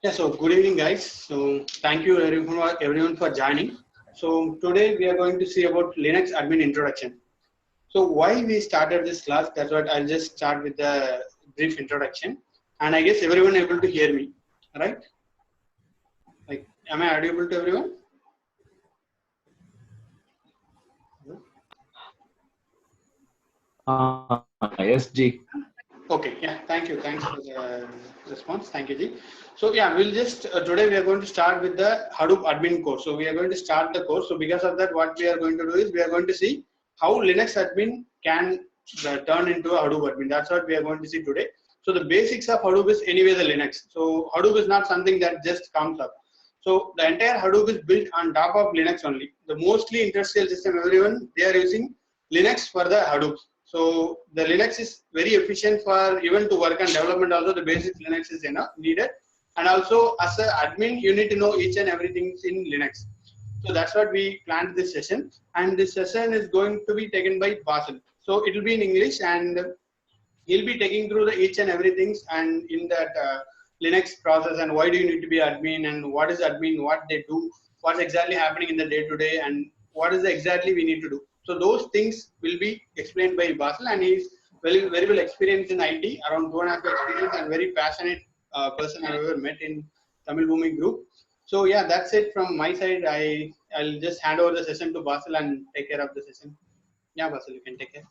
Yeah, so good evening, guys. So thank you everyone for joining. So today we are going to see about Linux admin introduction. So why we started this class? That's what I'll just start with the brief introduction. And I guess everyone able to hear me, right? Like, am I audible to everyone? Yes, G. Okay, yeah, thank you. Thanks for the response. Thank you, Ji. So yeah, we'll just today we are going to start with the Hadoop admin course. So we are going to start the course. So because of that, what we are going to do is we are going to see how Linux admin can turn into a Hadoop admin. That's what we are going to see today. So the basics of Hadoop is anyway the Linux. So Hadoop is not something that just comes up. So the entire Hadoop is built on top of Linux only. The mostly industrial system, everyone, they are using Linux for the Hadoop. So the Linux is very efficient for even to work on development. Also, the basic Linux is enough needed, and also as an admin, you need to know each and everything in Linux. So that's what we planned this session, and this session is going to be taken by Basil. So it will be in English, and he'll be taking through the each and everything and in that Linux process and why do you need to be admin and what is admin, what they do, what's exactly happening in the day to day, and what is the exactly we need to do. So those things will be explained by Basil, and he's very well experienced in IT, around 2.5 years experience, and very passionate person I've ever met in Tamil Bhumi group. So yeah, that's it from my side. I'll just hand over the session to Basil and take care of the session. Yeah, Basil, you can take care.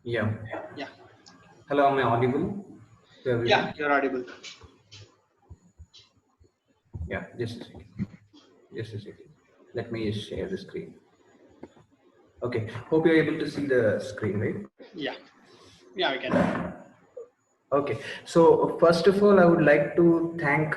Yeah. Yeah. Hello, am I audible to everyone? Yeah, you're audible. Yeah, just a second. Just a second. Let me just share the screen. Okay, hope you're able to see the screen, right? Yeah. Yeah, we can. Okay, so first of all, I would like to thank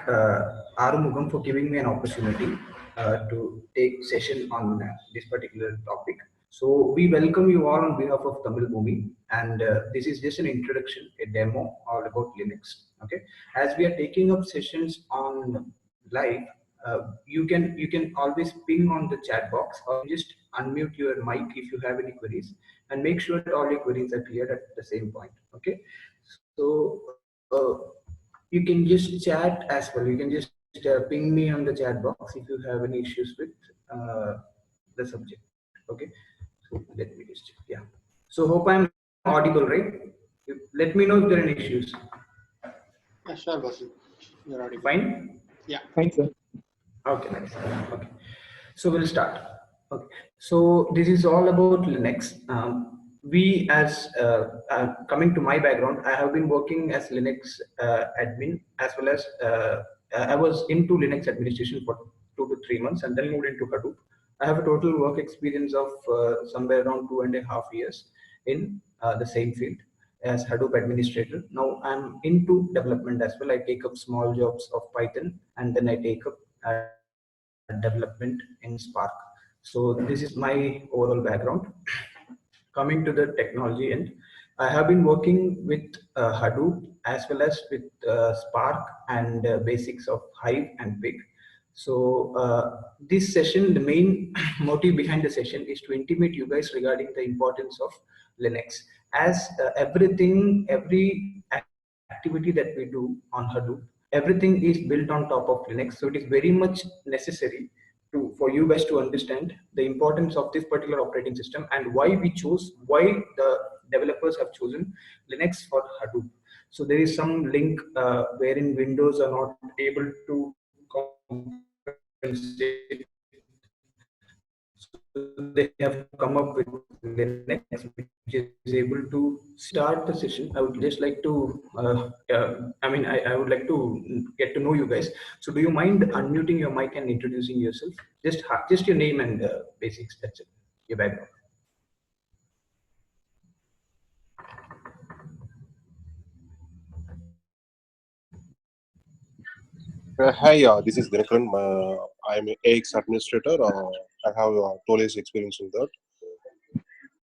Arumugam for giving me an opportunity to take session on this particular topic. So we welcome you all on behalf of Tamil Bhumi, and this is just an introduction, a demo all about Linux. Okay, as we are taking up sessions on live, you can always ping on the chat box or just unmute your mic if you have any queries, and make sure that all your queries are cleared at the same point. Okay, so you can just chat as well. You can just ping me on the chat box if you have any issues with the subject. Okay, so let me just check. Yeah. So hope I'm audible, right? Let me know if there are any issues. Yeah, sure, Basil. You're audible. Fine. Yeah. Fine, sir. Okay, nice. Okay, so we'll start. Okay, so this is all about Linux. We, as coming to my background, I have been working as Linux admin as well as I was into Linux administration for 2 to 3 months and then moved into Hadoop. I have a total work experience of somewhere around 2.5 years in the same field as Hadoop administrator. Now I'm into development as well. I take up small jobs of Python and then I take up development in Spark. So this is my overall background. Coming to the technology end, I have been working with Hadoop as well as with Spark and basics of Hive and Pig. So this session, the main motive behind the session is to intimate you guys regarding the importance of Linux. As every activity that we do on Hadoop, everything is built on top of Linux. So it is very much necessary for you guys to understand the importance of this particular operating system and why the developers have chosen Linux for Hadoop. So there is some link wherein Windows are not able to compensate. So they have come up with Linux, which is able to start the session. I would just like to, I would like to get to know you guys. So do you mind unmuting your mic and introducing yourself? Just your name and basics. That's it. Your background. Hi, this is Dinakaran. I'm an AX administrator. I have 12 years experience in that.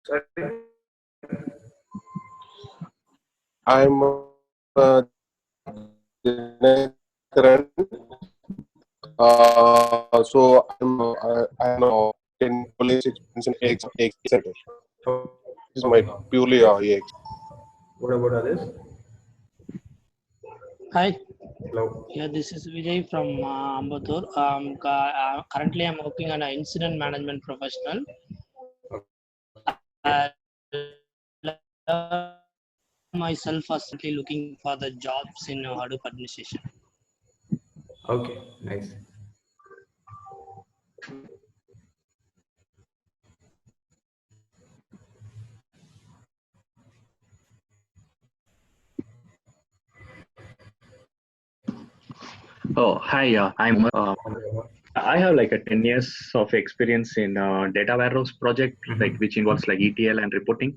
Sorry. I'm Dinakaran. So I'm 12 years experience in AX Center. This is my purely AX. What about others? Hi, Hello. yeah, this is Vijay from Ambattur. Currently, I'm working on an incident management professional. I myself are simply looking for the jobs in Hadoop administration. Okay, nice. Oh, hi. I'm. I have like a 10 years of experience in data warehouse project, like which involves like ETL and reporting.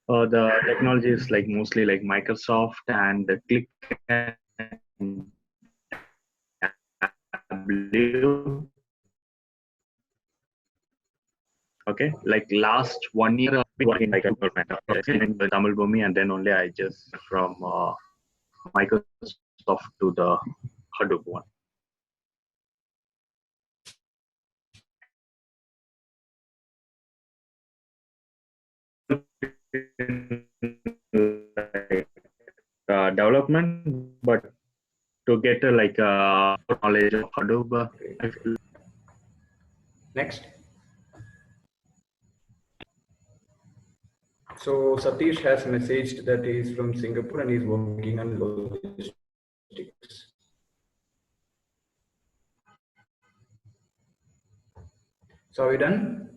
The technology is like mostly like Microsoft and Click and Tableau. Okay, like last 1 year I've been working like a in Tamil Bhumi, and then only I just from Microsoft to the Hadoop one. Like, development, but to get like knowledge of Hadoop, I feel. Next. So Satish has messaged that he is from Singapore and he is working on logistics. So are we done?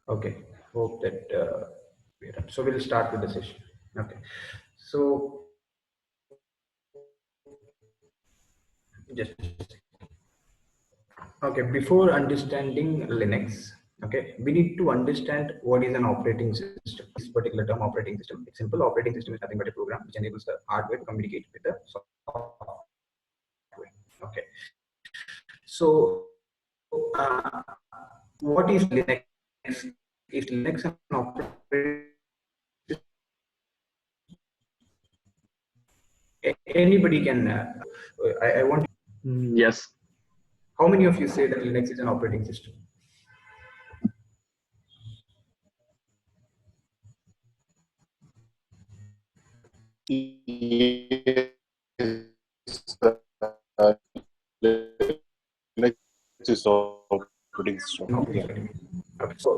Okay. Hope that we're done. So we'll start with the session. Okay. So just okay. Before understanding Linux, okay, we need to understand what is an operating system. This particular term, operating system. It's simple. Operating system is nothing but a program which enables the hardware to communicate with the software. Okay. So, what is Linux? Is Linux an operating system? Anybody can. I want. Yes. How many of you say that Linux is an operating system? Yes, Linux is operating system. No. Yeah. Okay. So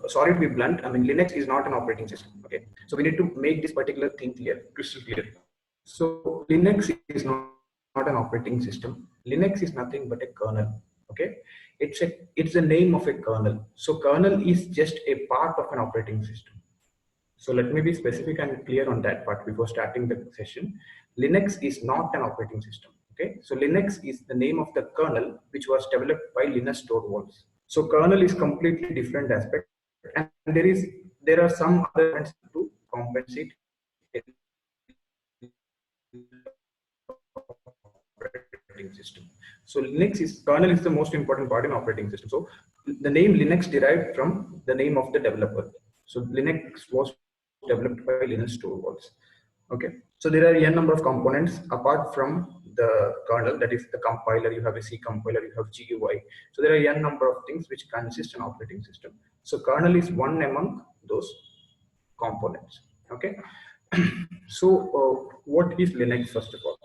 sorry to be blunt. I mean, Linux is not an operating system. Okay. So we need to make this particular thing clear, crystal clear. So Linux is not an operating system. Linux is nothing but a kernel. Okay. It's the name of a kernel. So kernel is just a part of an operating system. So let me be specific and clear on that part before starting the session. Linux is not an operating system. Okay, so Linux is the name of the kernel which was developed by Linus Torvalds. So kernel is completely different aspect, and there are some other elements to compensate operating system. So Linux is kernel is the most important part in operating system. So the name Linux derived from the name of the developer. So Linux was developed by Linus Torvalds. Okay, so there are n number of components apart from the kernel, that is the compiler. You have a C compiler, you have GUI. So there are n number of things which consist an operating system. So kernel is one among those components. Okay, so what is Linux first of all?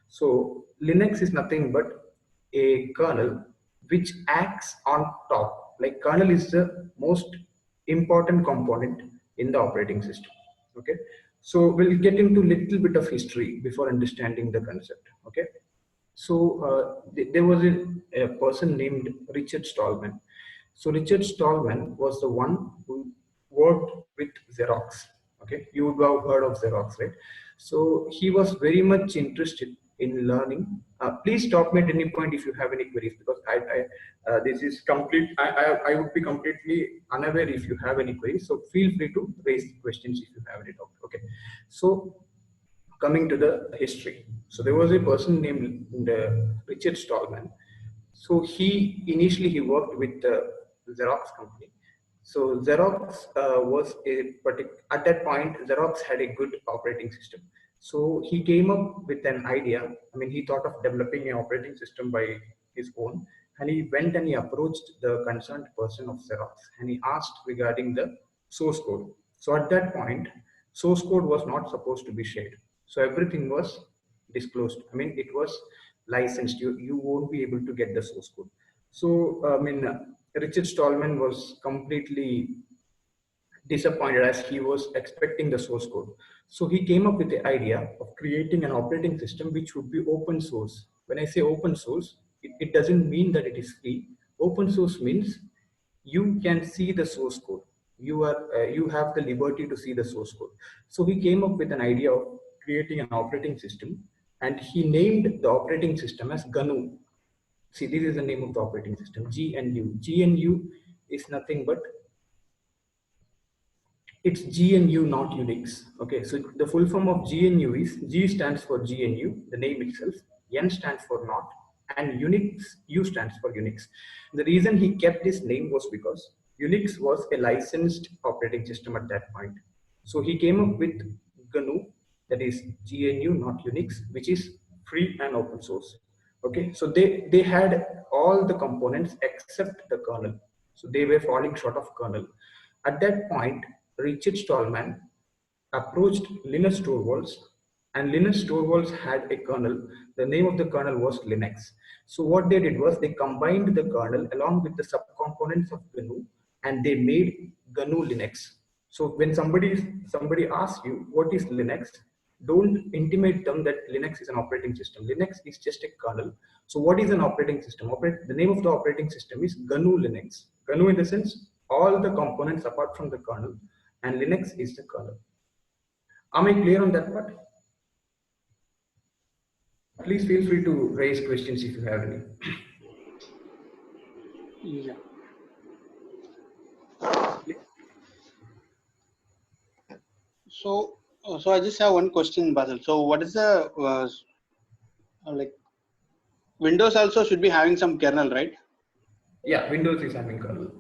So Linux is nothing but a kernel which acts on top. Like kernel is the most important component in the operating system. Okay, so we'll get into little bit of history before understanding the concept. Okay, so there was a person named Richard Stallman. So Richard Stallman was the one who worked with Xerox. Okay, you would have heard of Xerox, right? So he was very much interested in learning. Please stop me at any point if you have any queries, because this is complete. I would be completely unaware if you have any queries. So feel free to raise questions if you have any doubt. Okay, so coming to the history. So there was a person named Richard Stallman. So he initially he worked with the Xerox company. So Xerox was at that point Xerox had a good operating system. So he came up with an idea. I mean, he thought of developing an operating system by his own, and he went and he approached the concerned person of Xerox and he asked regarding the source code. So at that point, source code was not supposed to be shared. So everything was disclosed. I mean, it was licensed. You won't be able to get the source code. So, Richard Stallman was completely disappointed as he was expecting the source code. So he came up with the idea of creating an operating system which would be open source. When I say open source, it doesn't mean that it is free. Open source means you can see the source code. You have the liberty to see the source code. So he came up with an idea of creating an operating system, and he named the operating system as GNU. See, this is the name of the operating system, GNU. GNU is nothing but it's GNU, not Unix. Okay, so the full form of GNU is G stands for GNU, the name itself, N stands for not, and Unix, U stands for Unix. The reason he kept this name was because Unix was a licensed operating system at that point. So he came up with GNU, that is GNU, not Unix, which is free and open source. Okay, so they had all the components except the kernel. So they were falling short of kernel. At that point, Richard Stallman approached Linus Torvalds, and Linus Torvalds had a kernel. The name of the kernel was Linux. So what they did was they combined the kernel along with the subcomponents of GNU, and they made GNU Linux. So when somebody asks you what is Linux, don't intimate them that Linux is an operating system. Linux is just a kernel. So what is an operating system? The name of the operating system is GNU Linux. GNU in the sense all the components apart from the kernel, and Linux is the kernel. Am I clear on that part? Please feel free to raise questions if you have any. Yeah. So I just have one question, Basil. So what is the like Windows also should be having some kernel, right? Yeah, Windows is having kernel.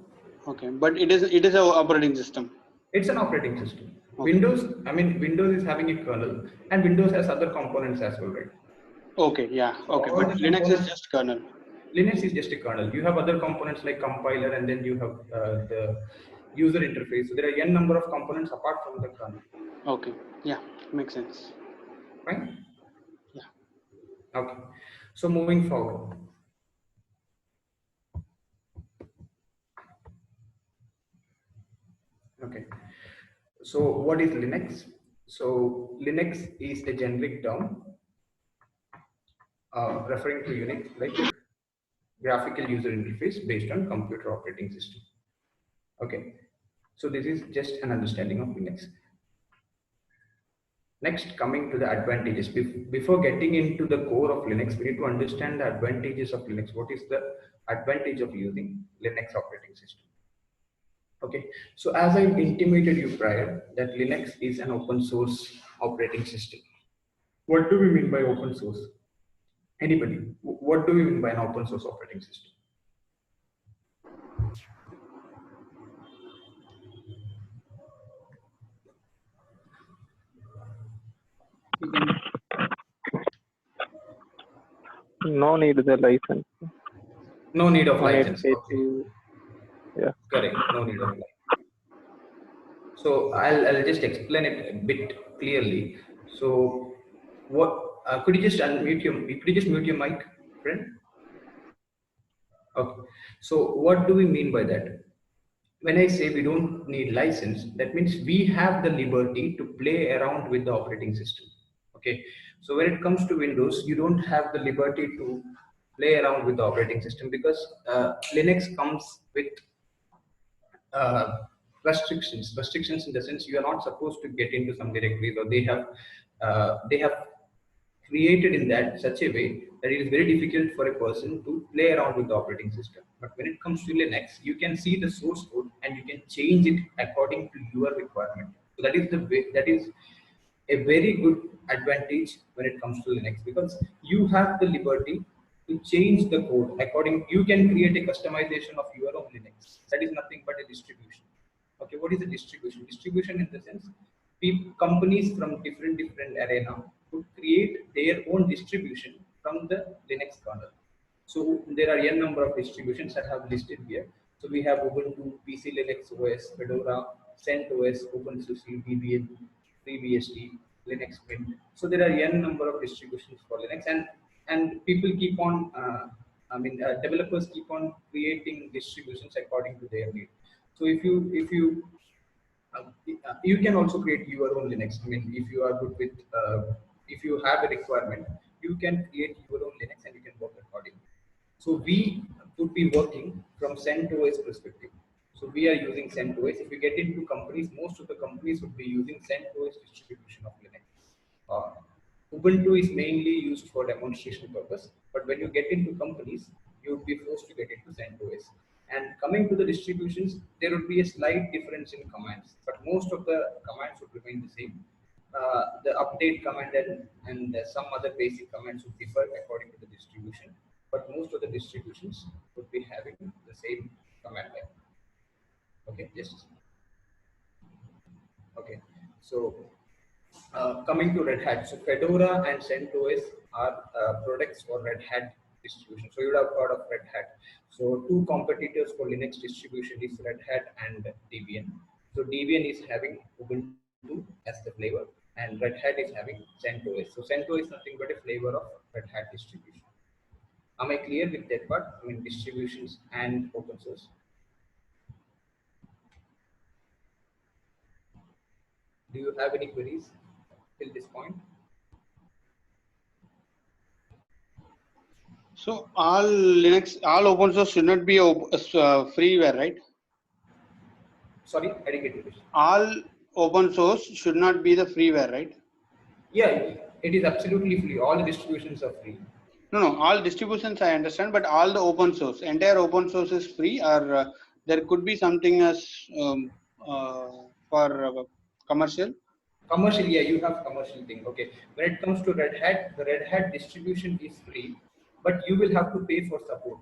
Okay, but it is a operating system. It's an operating system. Okay. Windows is having a kernel, and Windows has other components as well, right? Okay, yeah, okay, but Linux is just kernel. Linux is just a kernel. You have other components like compiler, and then you have the user interface. So there are n number of components apart from the kernel. Okay, yeah, makes sense. Right? Yeah. Okay. So moving forward. Okay. So what is Linux? So Linux is a generic term referring to Unix, like graphical user interface based on computer operating system. Okay. So this is just an understanding of Linux. Next, coming to the advantages. Before getting into the core of Linux, we need to understand the advantages of Linux. What is the advantage of using Linux operating system? Okay, so as I intimated you prior, that Linux is an open source operating system. What do we mean by open source? Anybody? What do we mean by an open source operating system? No need the license. No need of No need license. to, yeah. Correct. No need of license. So I'll just explain it a bit clearly. So what could you just mute your mic, friend? Okay. So what do we mean by that? When I say we don't need license, that means we have the liberty to play around with the operating system. Okay. So when it comes to Windows, you don't have the liberty to play around with the operating system because Linux comes with restrictions. Restrictions in the sense you are not supposed to get into some directories, or they have created in that such a way that it is very difficult for a person to play around with the operating system. But when it comes to Linux, you can see the source code and you can change it according to your requirement. So that is the way, that is a very good advantage when it comes to Linux, because you have the liberty to change the code according. You can create a customization of your own Linux. That is nothing but a distribution. Okay, what is a distribution? Distribution in the sense, companies from different arena would create their own distribution from the Linux kernel. So there are n number of distributions I have listed here. So we have Ubuntu, PC Linux OS, Fedora, CentOS, OpenSUSE, Debian, FreeBSD, Linux Mint. So there are n number of distributions for Linux, and people keep on, developers keep on creating distributions according to their need. So you can also create your own Linux. I mean, if you are good with, if you have a requirement, you can create your own Linux and you can work accordingly. So we would be working from CentOS perspective. So we are using CentOS. If you get into companies, most of the companies would be using CentOS distribution of Linux. Ubuntu is mainly used for demonstration purpose, but when you get into companies, you would be forced to get into CentOS. And coming to the distributions, there would be a slight difference in commands, but most of the commands would remain the same. The update command and some other basic commands would differ according to the distribution, but most of the distributions would be having the same command line. Okay, yes. Okay, so coming to Red Hat, so Fedora and CentOS are products for Red Hat distribution. So you would have heard of Red Hat. So two competitors for Linux distribution is Red Hat and Debian. So Debian is having Ubuntu as the flavor, and Red Hat is having CentOS. So CentOS is nothing but a flavor of Red Hat distribution. Am I clear with that part? I mean, distributions and open source. Do you have any queries till this point? So all Linux, all open source should not be freeware, right? Sorry, I didn't get it. All open source should not be the freeware, right? Yeah, it is absolutely free. All the distributions are free. No, all distributions I understand, but all the open source, entire open source is free, or there could be something as for commercial. Commercial, yeah, you have commercial thing. Okay, when it comes to Red Hat, the Red Hat distribution is free, but you will have to pay for support.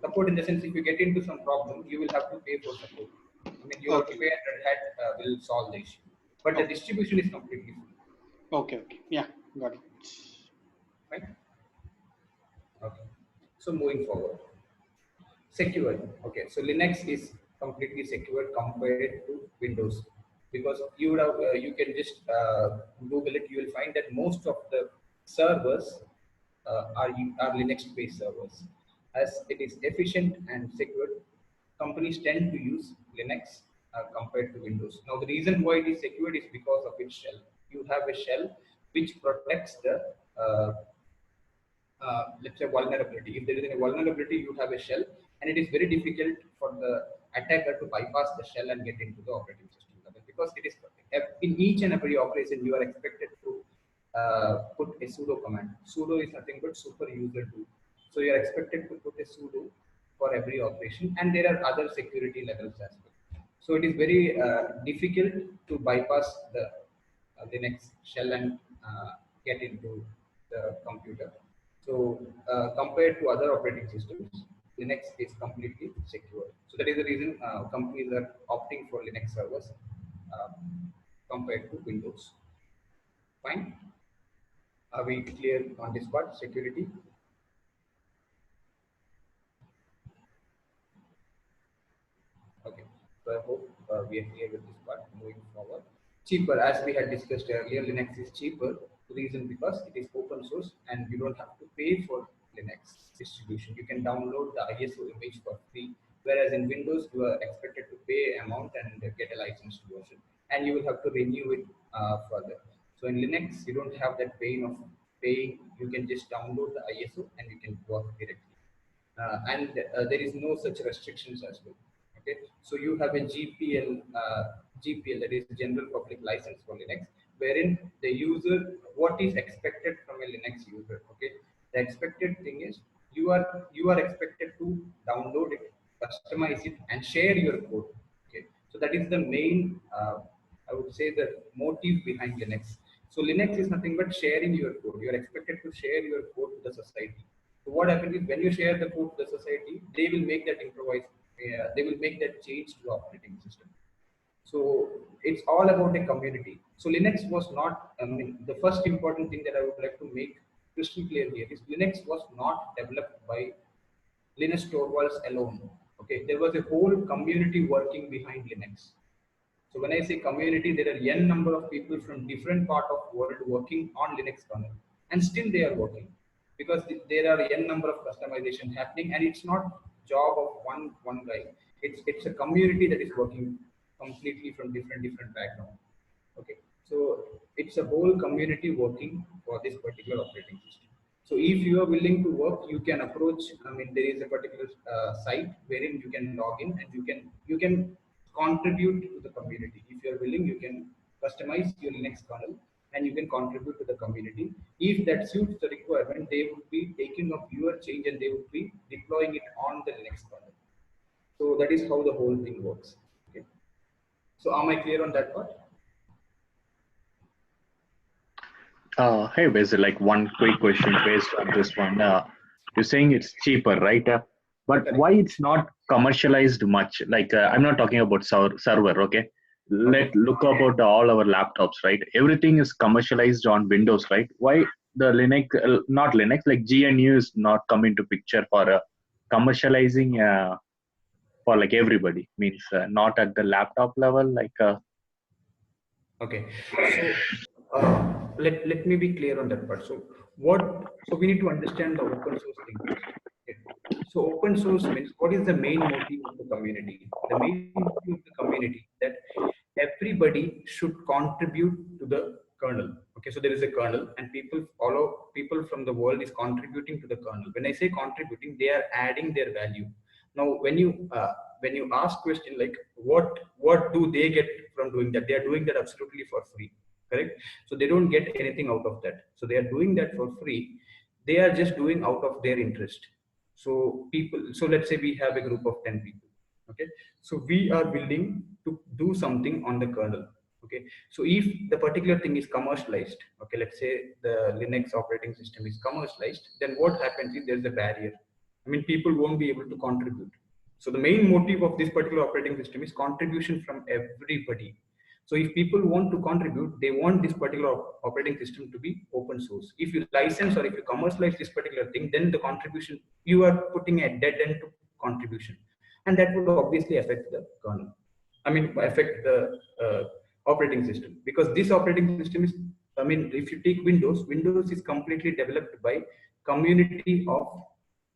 Support in the sense, if you get into some problem, you will have to pay for support. I mean, you have to pay, and Red Hat will solve the issue. But the distribution is completely free. Okay, yeah, got it. Right? Okay. So moving forward. Secure. Okay, so Linux is completely secure compared to Windows, because you would have you can just Google it. You will find that most of the servers are Linux-based servers, as it is efficient and secure. Companies tend to use Linux compared to Windows. Now, the reason why it is secured is because of its shell. You have a shell which protects the let's say vulnerability. If there is a vulnerability, you have a shell, and it is very difficult for the attacker to bypass the shell and get into the operating system level, because it is in each and every operation you are expected to put a sudo command. Sudo is nothing but super user do. So you are expected to put a sudo for every operation, and there are other security levels as well. So it is very difficult to bypass the Linux shell and get into the computer. So compared to other operating systems, Linux is completely secure. So that is the reason companies are opting for Linux servers compared to Windows. Fine. Are we clear on this part? Security. Okay. So I hope we are clear with this part. Moving forward. Cheaper, as we had discussed earlier, Linux is cheaper. Reason because it is open source and you don't have to pay for Linux distribution. You can download the ISO image for free, whereas in Windows you are expected to pay amount and get a licensed version, and you will have to renew it further. So in Linux you don't have that pain of paying. You can just download the ISO and you can work directly, and there is no such restrictions as well. Okay, so you have a GPL, that is General Public License for Linux, wherein the user, what is expected from a Linux user. Okay, the expected thing is you are expected to download it, customize it, and share your code. Okay, so that is the main I would say the motive behind Linux. So Linux is nothing but sharing your code. You are expected to share your code to the society. So what happens is when you share the code to the society, they will make that improvise. They will make that change to the operating system. So it's all about a community. So Linux was not, I mean, the first important thing that I would like to make crystal clear here is Linux was not developed by Linus Torvalds alone. Okay, there was a whole community working behind Linux. So when I say community, there are n number of people from different part of world working on Linux kernel, and still they are working because there are n number of customization happening, and it's not job of one guy. It's a community that is working completely from different background. Okay, so it's a whole community working for this particular operating system. So if you are willing to work, you can approach. I mean, there is a particular site wherein you can log in and you can contribute to the community. If you are willing, you can customize your Linux kernel and you can contribute to the community. If that suits the requirement, they would be taking up your change and they would be deploying it on the Linux kernel. So that is how the whole thing works. Okay. So am I clear on that part? Hey, Basil, like one quick question based on this one. You're saying it's cheaper, right? But Correct. why it's not commercialized much? Like I'm not talking about server, okay? Look about all our laptops, right? Everything is commercialized on Windows, right? Why the Linux, not Linux, like GNU is not come into picture for commercializing for like everybody? Means not at the laptop level, like. Okay, so let me be clear on that part. So we need to understand the open source thing first. Okay. So open source means what is the main motive of the community? The main motive of the community that everybody should contribute to the kernel. Okay, so there is a kernel and people from the world is contributing to the kernel. When I say contributing, they are adding their value. Now when you ask question like what do they get from doing that, they are doing that absolutely for free, correct? So they don't get anything out of that, so they are doing that for free. They are just doing out of their interest. So let's say we have a group of 10 people. Okay, so we are willing to do something on the kernel. Okay, so if the particular thing is commercialized, okay, let's say the Linux operating system is commercialized, then what happens is there's a barrier. I mean, people won't be able to contribute. So the main motive of this particular operating system is contribution from everybody. So if people want to contribute, they want this particular operating system to be open source. If you license or if you commercialize this particular thing, then the contribution, you are putting a dead end to contribution. And that would obviously affect the kernel. I mean, affect the operating system, because this operating system is, I mean, if you take Windows is completely developed by community of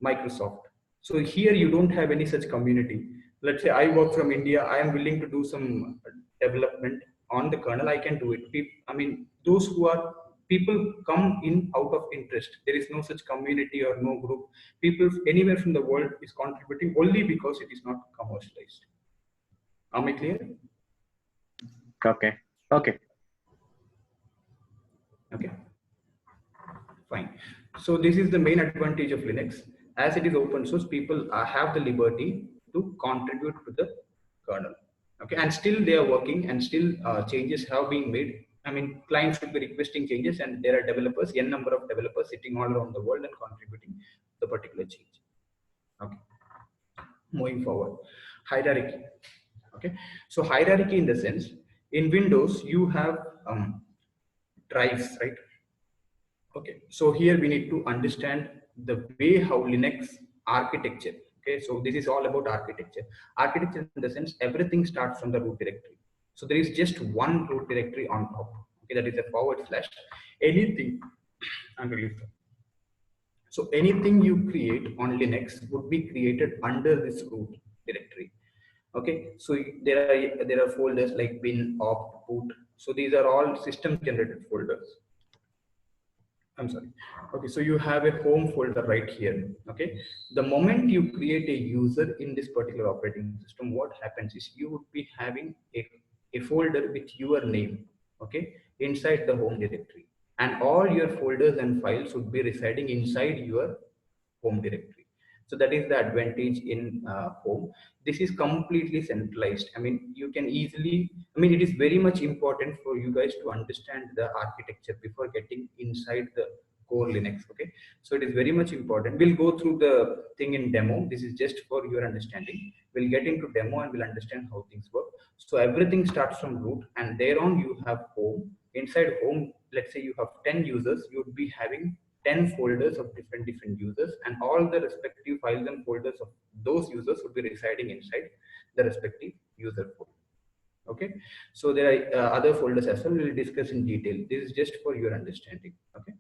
Microsoft. So here you don't have any such community. Let's say I work from India, I am willing to do some development on the kernel, I can do it. I mean, those who are people come in out of interest. There is no such community or no group. People anywhere from the world is contributing only because it is not commercialized. Am I clear? Okay. Okay. Okay. Fine. So this is the main advantage of Linux. As it is open source, people have the liberty to contribute to the kernel. Okay, and still they are working, and still changes have been made. I mean, clients should be requesting changes, and there are developers, n number of developers sitting all around the world and contributing the particular change. Okay. Moving forward, hierarchy. Okay, so hierarchy in the sense, in Windows you have drives, right? Okay, so here we need to understand the way how Linux architecture. Okay, so this is all about architecture. Architecture in the sense everything starts from the root directory. So there is just one root directory on top. Okay, that is a / anything. I'm going to use that. So anything you create on Linux would be created under this root directory. Okay, so there are folders like bin, opt, boot. So these are all system generated folders. I'm sorry. Okay, so you have a home folder right here. Okay, the moment you create a user in this particular operating system, what happens is you would be having a folder with your name, okay, inside the home directory, and all your folders and files would be residing inside your home directory. So that is the advantage in home. This is completely centralized. I mean, you can easily, I mean, it is very much important for you guys to understand the architecture before getting inside the core Linux. Okay, so it is very much important. We'll go through the thing in demo. This is just for your understanding. We'll get into demo and we'll understand how things work. So everything starts from root, and thereon you have home. Inside home, let's say you have 10 users, you would be having 10 folders of different users, and all the respective files and folders of those users would be residing inside the respective user folder. Okay, so there are other folders as well. We will discuss in detail. This is just for your understanding. Okay.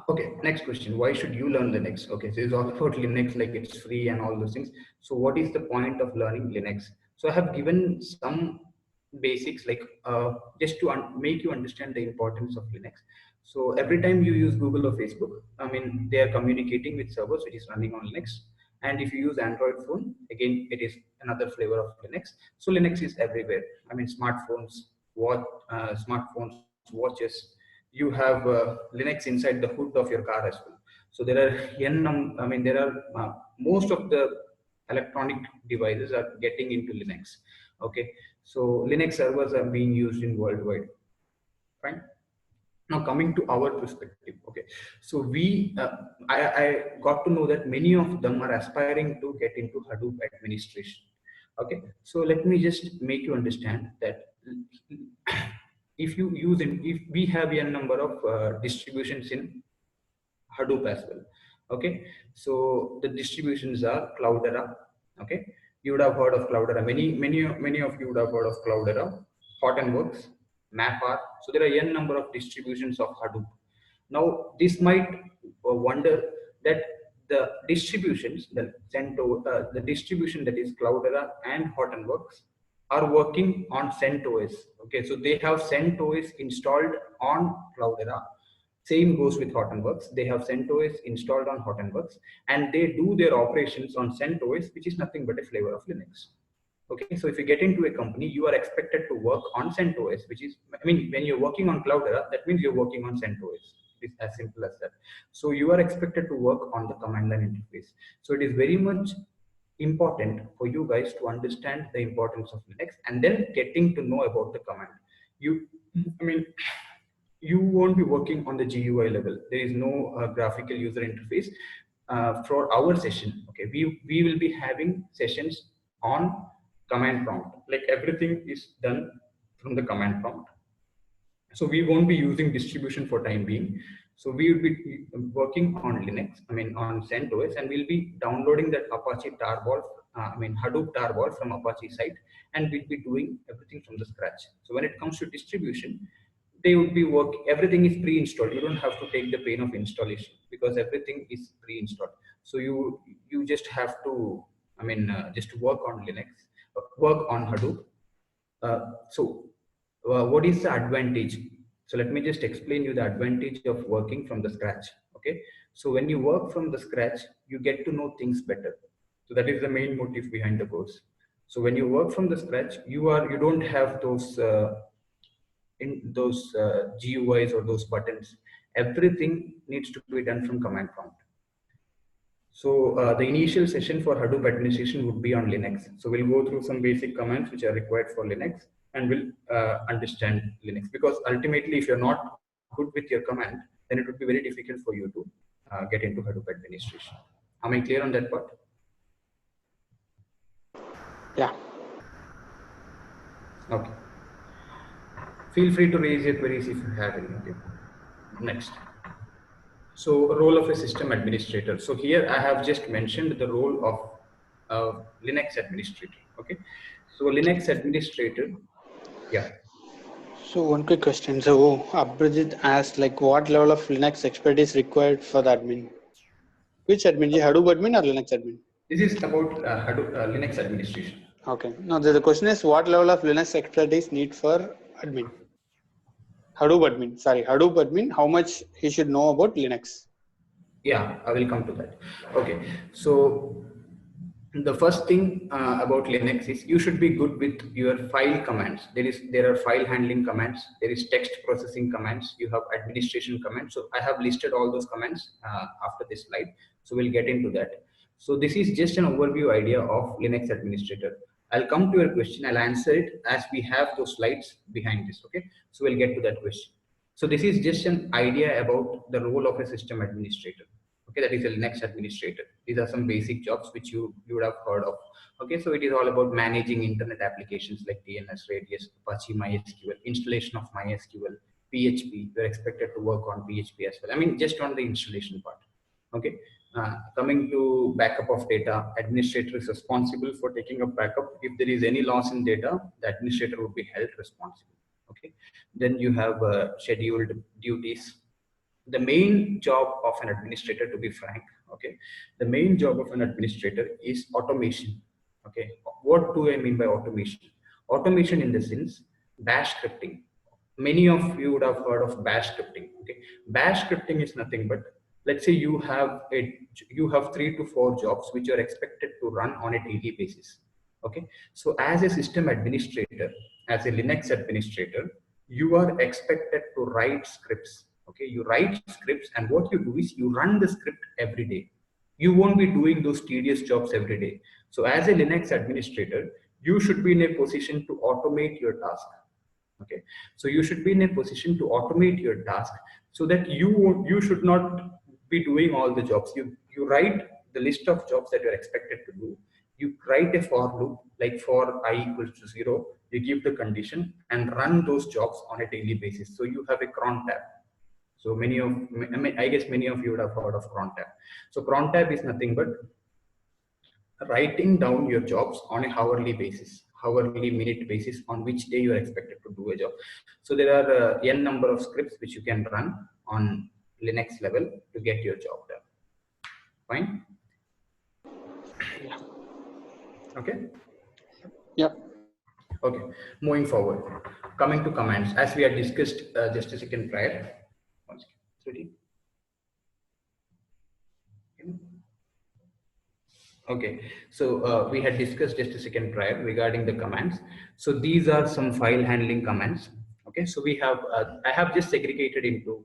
Okay, next question. Why should you learn Linux? Okay, so it's all about Linux, like it's free and all those things. So what is the point of learning Linux? So I have given some basics, like just to make you understand the importance of Linux. So every time you use Google or Facebook, I mean, they are communicating with servers which is running on Linux. And if you use Android phone, again, it is another flavor of Linux. So Linux is everywhere. I mean, smartphones, watches, you have Linux inside the hood of your car as well. So there are there are most of the electronic devices are getting into Linux. Okay, so Linux servers are being used in worldwide. Fine. Now coming to our perspective, okay, so I got to know that many of them are aspiring to get into Hadoop administration. Okay, so let me just make you understand that if we have a number of distributions in Hadoop as well. Okay, so the distributions are Cloudera. Okay, you would have heard of Cloudera. Many of you would have heard of Cloudera, Hortonworks, MapR. So there are n number of distributions of Hadoop. Now this might wonder that the distributions, the distribution that is Cloudera and Hortonworks are working on CentOS. Okay, so they have CentOS installed on Cloudera. Same goes with Hortonworks. They have CentOS installed on Hortonworks, and they do their operations on CentOS, which is nothing but a flavor of Linux. Okay, so if you get into a company, you are expected to work on CentOS, which is, I mean, when you're working on Cloudera, that means you're working on CentOS. It's as simple as that. So you are expected to work on the command line interface. So it is very much important for you guys to understand the importance of Linux and then getting to know about the command. You won't be working on the GUI level. There is no graphical user interface for our session. Okay, we will be having sessions on command prompt. Like everything is done from the command prompt. So we won't be using distribution for time being. So we will be working on Linux, on CentOS, and we'll be downloading that Apache tarball, Hadoop tarball from Apache site, and we'll be doing everything from the scratch. So when it comes to distribution, they would be everything is pre-installed. You don't have to take the pain of installation because everything is pre-installed. So you just have to, just work on Linux, work on Hadoop. What is the advantage? So let me just explain you the advantage of working from the scratch. Okay, so when you work from the scratch, you get to know things better. So that is the main motive behind the course. So when you work from the scratch, you don't have those GUIs or those buttons. Everything needs to be done from command prompt. So the initial session for Hadoop administration would be on Linux. So we'll go through some basic commands which are required for Linux, and we'll understand Linux, because ultimately if you're not good with your command, then it would be very difficult for you to get into Hadoop administration. Am I clear on that part? Yeah. Okay. Feel free to raise your queries if you have any. Okay. Next. So role of a system administrator. So here I have just mentioned the role of Linux administrator. Okay. So Linux administrator. Yeah. So one quick question. So Abhijit asked, like, what level of Linux expertise required for the admin? Which admin? Hadoop admin or Linux admin? This is about Hadoop, Linux administration. Okay. Now the question is, what level of Linux expertise need for admin? Hadoop admin. Sorry, Hadoop admin. How much he should know about Linux? Yeah, I will come to that. Okay. So the first thing about Linux is you should be good with your file commands. There are file handling commands. There is text processing commands. You have administration commands. So I have listed all those commands after this slide. So we'll get into that. So this is just an overview idea of Linux administrator. I'll come to your question. I'll answer it as we have those slides behind this. Okay. So we'll get to that question. So this is just an idea about the role of a system administrator. Okay, that is a Linux administrator. These are some basic jobs which you would have heard of. Okay, so it is all about managing internet applications like DNS, Radius, Apache MySQL, installation of MySQL, PHP, you're expected to work on PHP as well. I mean, just on the installation part. Okay. Coming to backup of data, administrator is responsible for taking a backup. If there is any loss in data, the administrator would be held responsible. Okay. Then you have scheduled duties. The main job of an administrator, to be frank, okay, the main job of an administrator is automation. Okay, what do I mean by automation? Automation in the sense bash scripting. Many of you would have heard of bash scripting. Okay, bash scripting is nothing but, let's say you have 3 to 4 jobs which are expected to run on a daily basis. Okay, so as a system administrator, as a Linux administrator, you are expected to write scripts. Okay, you write scripts, and what you do is you run the script every day. You won't be doing those tedious jobs every day. So as a Linux administrator, you should be in a position to automate your task. Okay, so you should be in a position to automate your task so that you should not be doing all the jobs. You write the list of jobs that you're expected to do. You write a for loop, like for I equals to 0, you give the condition and run those jobs on a daily basis. So you have a cron tab. So I guess many of you would have heard of cron tab. So cron tab is nothing but writing down your jobs on a hourly basis, hourly minute basis, on which day you are expected to do a job. So there are n number of scripts which you can run on Linux level to get your job done. Fine. Okay. Yep. Okay. Moving forward, coming to commands, as we had discussed just a second prior. 1 second. 30. Okay, so we had discussed just a second prior regarding the commands. So these are some file handling commands. Okay, so we have I have just segregated into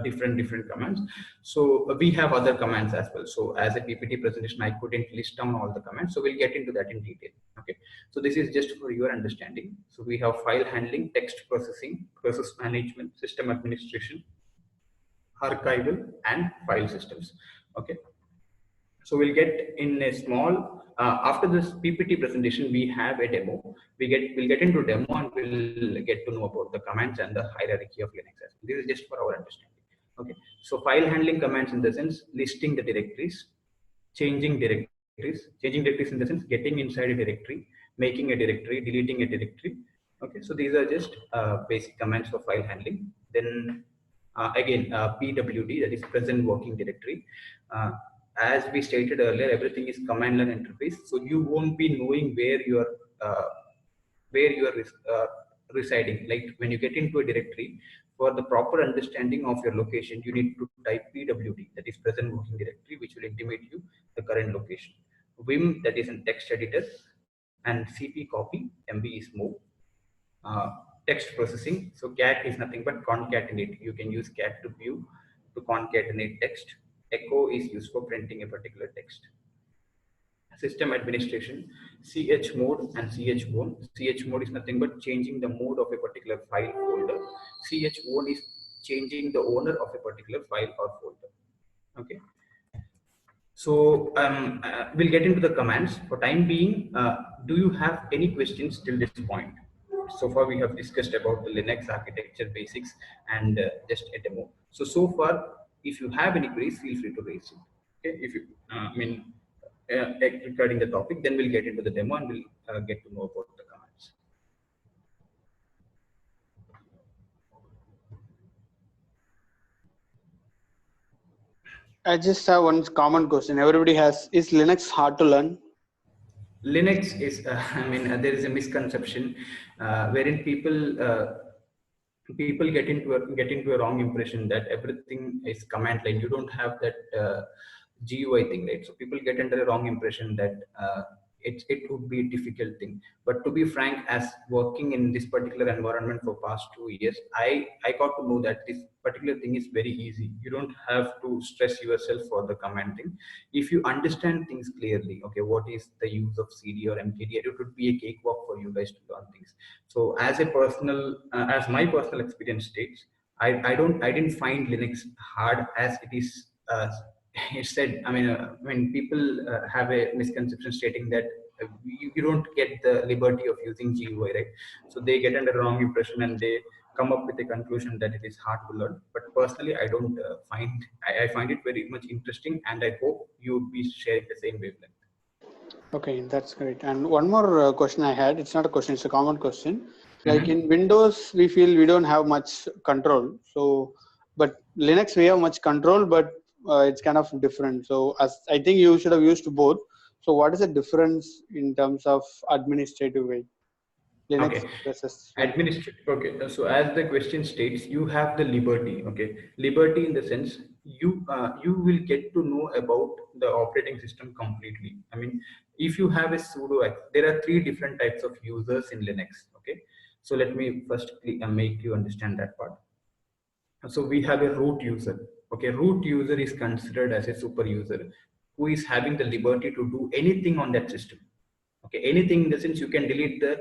different commands. So we have other commands as well. So as a PPT presentation, I couldn't list down all the commands. So we'll get into that in detail. Okay, so this is just for your understanding. So we have file handling, text processing, process management, system administration, archival, and file systems. Okay. So we'll get in a small, after this PPT presentation, we have a demo. We'll get into demo and we'll get to know about the commands and the hierarchy of Linux. This is just for our understanding. Okay. So file handling commands in the sense listing the directories, changing directories in the sense getting inside a directory, making a directory, deleting a directory. Okay. So these are just basic commands for file handling. Then again, PWD, that is present working directory. As we stated earlier, everything is command line interface, so you won't be knowing where you are residing. Like when you get into a directory, for the proper understanding of your location, you need to type PWD, that is present working directory, which will intimate you the current location. Vim, that is a text editor, and CP copy, MB is move. Text processing, so cat is nothing but concatenate. You can use cat to view to concatenate text. Echo is used for printing a particular text. System administration, ch mode and ch1. Ch mode is nothing but changing the mode of a particular file folder. Ch1 is changing the owner of a particular file or folder. Okay. So we'll get into the commands. For time being, do you have any questions till this point? So far we have discussed about the Linux architecture basics and just a demo. So far, if you have any queries, feel free to raise it. Okay, if you regarding the topic, then we'll get into the demo and we'll get to know about the commands. I just have one common question. Everybody has: is Linux hard to learn? Linux is, there is a misconception wherein people get into a wrong impression that everything is command line. You don't have that GUI thing, right? So people get under a wrong impression that it would be a difficult thing. But to be frank, as working in this particular environment for past 2 years, I got to know that this particular thing is very easy. You don't have to stress yourself for the command thing. If you understand things clearly, okay, what is the use of CD or MKD, it would be a cakewalk for you guys to learn things. So as my personal experience states, I didn't find Linux hard as it is. It said, when people have a misconception stating that you don't get the liberty of using GUI, right? So they get under the wrong impression and they come up with a conclusion that it is hard to learn. But personally, I don't I find it very much interesting, and I hope you would be sharing the same wavelength. Okay, that's great. And one more question I had. It's not a question; it's a common question. Like in Windows, we feel we don't have much control. So, but Linux we have much control, but it's kind of different. So, as I think you should have used both. So, what is the difference in terms of administrative way? Linux Okay. versus Administrative. Okay. So as the question states, you have the liberty. Okay. Liberty in the sense you will get to know about the operating system completely. I mean, if you have a sudo, there are 3 different types of users in Linux. Okay. So let me first make you understand that part. So we have a root user. Okay, root user is considered as a super user who is having the liberty to do anything on that system. Okay, anything in the sense you can delete the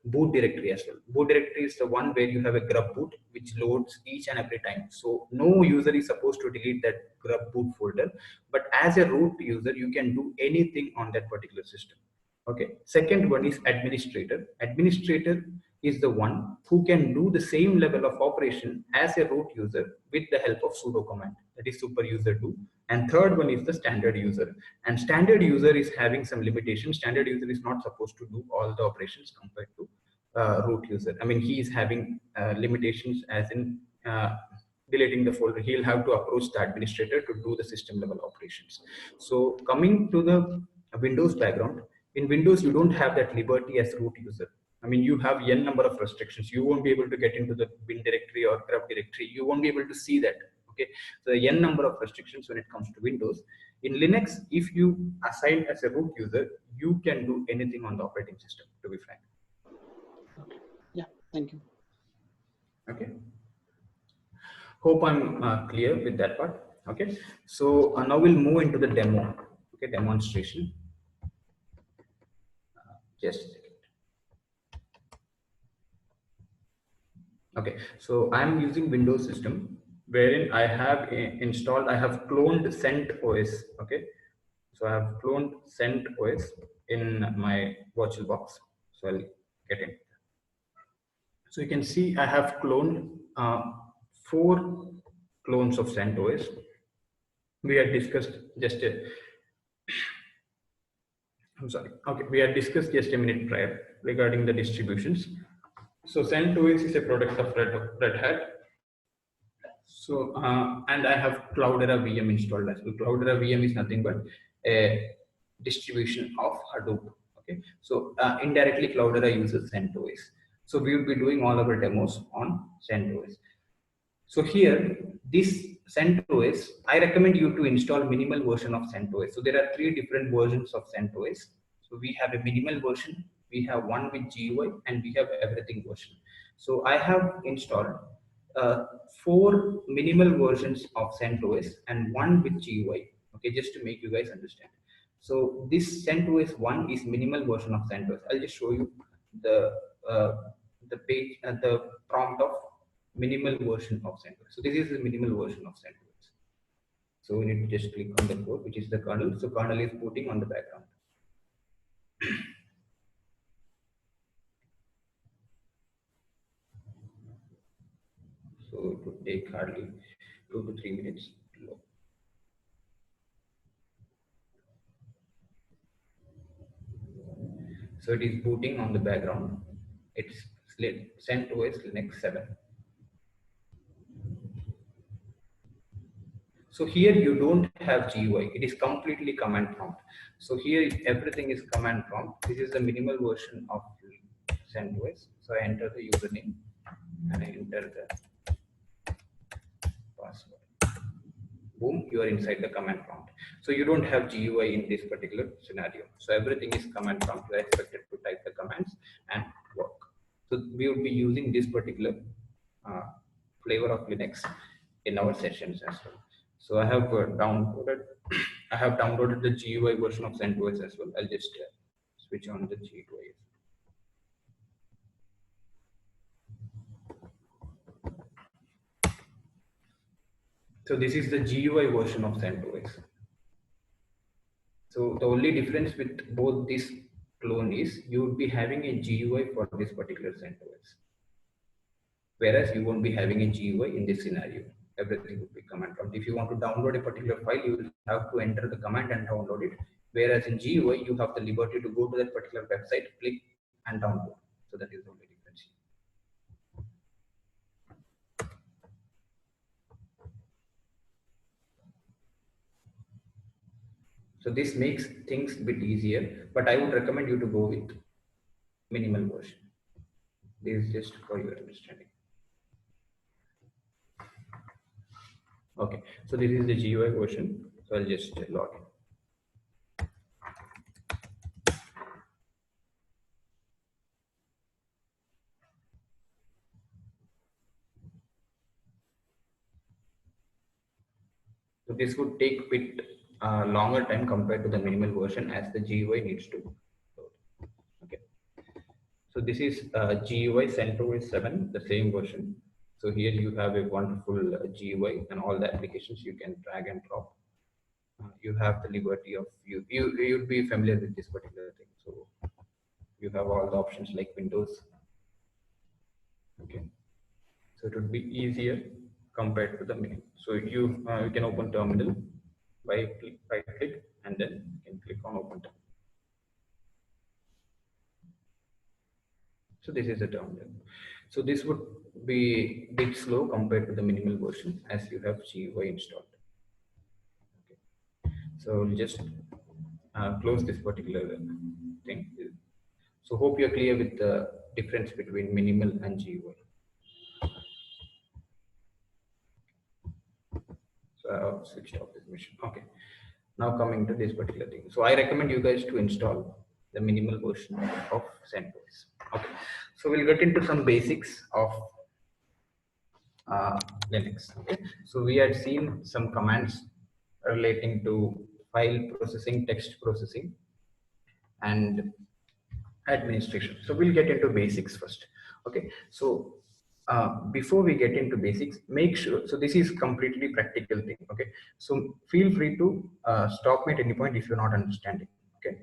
boot directory as well. Boot directory is the one where you have a grub boot which loads each and every time. So no user is supposed to delete that grub boot folder, but as a root user you can do anything on that particular system. Okay, second one is administrator. Administrator is the one who can do the same level of operation as a root user with the help of sudo command, that is super user do. And third one is the standard user, and standard user is having some limitations. Standard user is not supposed to do all the operations compared to root user. I mean, he is having limitations as in deleting the folder. He'll have to approach the administrator to do the system level operations. So coming to the Windows background, in Windows you don't have that liberty as root user. I mean, you have n number of restrictions. You won't be able to get into the bin directory or grub directory. You won't be able to see that. Okay, so n number of restrictions when it comes to Windows. In Linux, if you assign as a root user, you can do anything on the operating system, to be frank. Okay. Yeah, thank you. Okay. Hope I'm clear with that part. Okay, so now we'll move into the demo. Okay, demonstration. Just a second. Okay, so I'm using Windows system wherein I have installed, I have cloned CentOS. Okay, so I have cloned CentOS in my VirtualBox. So I'll get in. So you can see I have cloned 4 clones of CentOS. We had discussed just a, I'm sorry. Okay, we had discussed just a minute prior regarding the distributions. So CentOS is a product of Red Hat. So and I have Cloudera VM installed as well. Cloudera VM is nothing but a distribution of Hadoop. Okay, so indirectly Cloudera uses CentOS. So we will be doing all our demos on CentOS. So here, this CentOS, I recommend you to install minimal version of CentOS. So there are 3 different versions of CentOS. So we have a minimal version, we have one with GUI, and we have everything version. So I have installed 4 minimal versions of CentOS and 1 with GUI. Okay, just to make you guys understand. So this CentOS 1 is minimal version of CentOS. I'll just show you the page and the prompt of minimal version of CentOS. So this is the minimal version of CentOS. So we need to just click on the code, which is the kernel. So kernel is booting on the background. So it would take hardly 2 to 3 minutes to load. So it is booting on the background. It's CentOS Linux 7. So here you don't have GUI, it is completely command prompt. So here everything is command prompt. This is the minimal version of CentOS. So I enter the username and I enter the password. Boom, you are inside the command prompt. So you don't have GUI in this particular scenario. So everything is command prompt. You are expected to type the commands and work. So we would be using this particular flavor of Linux in our sessions as well. So I have downloaded the GUI version of CentOS as well. I'll just switch on the GUI. So this is the GUI version of CentOS. So the only difference with both this clone is you would be having a GUI for this particular CentOS. whereas you won't be having a GUI in this scenario. Everything would be command prompt. If you want to download a particular file, you will have to enter the command and download it. Whereas in GUI, you have the liberty to go to that particular website, click and download. So that is the only difference. So this makes things a bit easier, but I would recommend you to go with minimal version. This is just for your understanding. Okay, so this is the GUI version. So I'll just log in. So this would take a bit longer time compared to the minimal version as the GUI needs to load. Okay. So this is GUI Centos 7, the same version. So here you have a wonderful GUI and all the applications you can drag and drop. You have the liberty of you'd be familiar with this particular thing. So you have all the options like Windows. Okay. So it would be easier compared to the menu. So you can open terminal by right click and then you can click on open terminal. So this is a terminal. So this would be a bit slow compared to the minimal version as you have GUI installed. Okay. So we'll just close this particular thing. So hope you're clear with the difference between minimal and GUI. So I've switched off this mission. Okay. Now coming to this particular thing. So I recommend you guys to install the minimal version of Centos. Okay. So we'll get into some basics of Linux. Okay. So we had seen some commands relating to file processing, text processing, and administration. So we'll get into basics first. Okay. So before we get into basics, make sure, so this is completely practical thing. Okay. So feel free to stop me at any point if you're not understanding. Okay.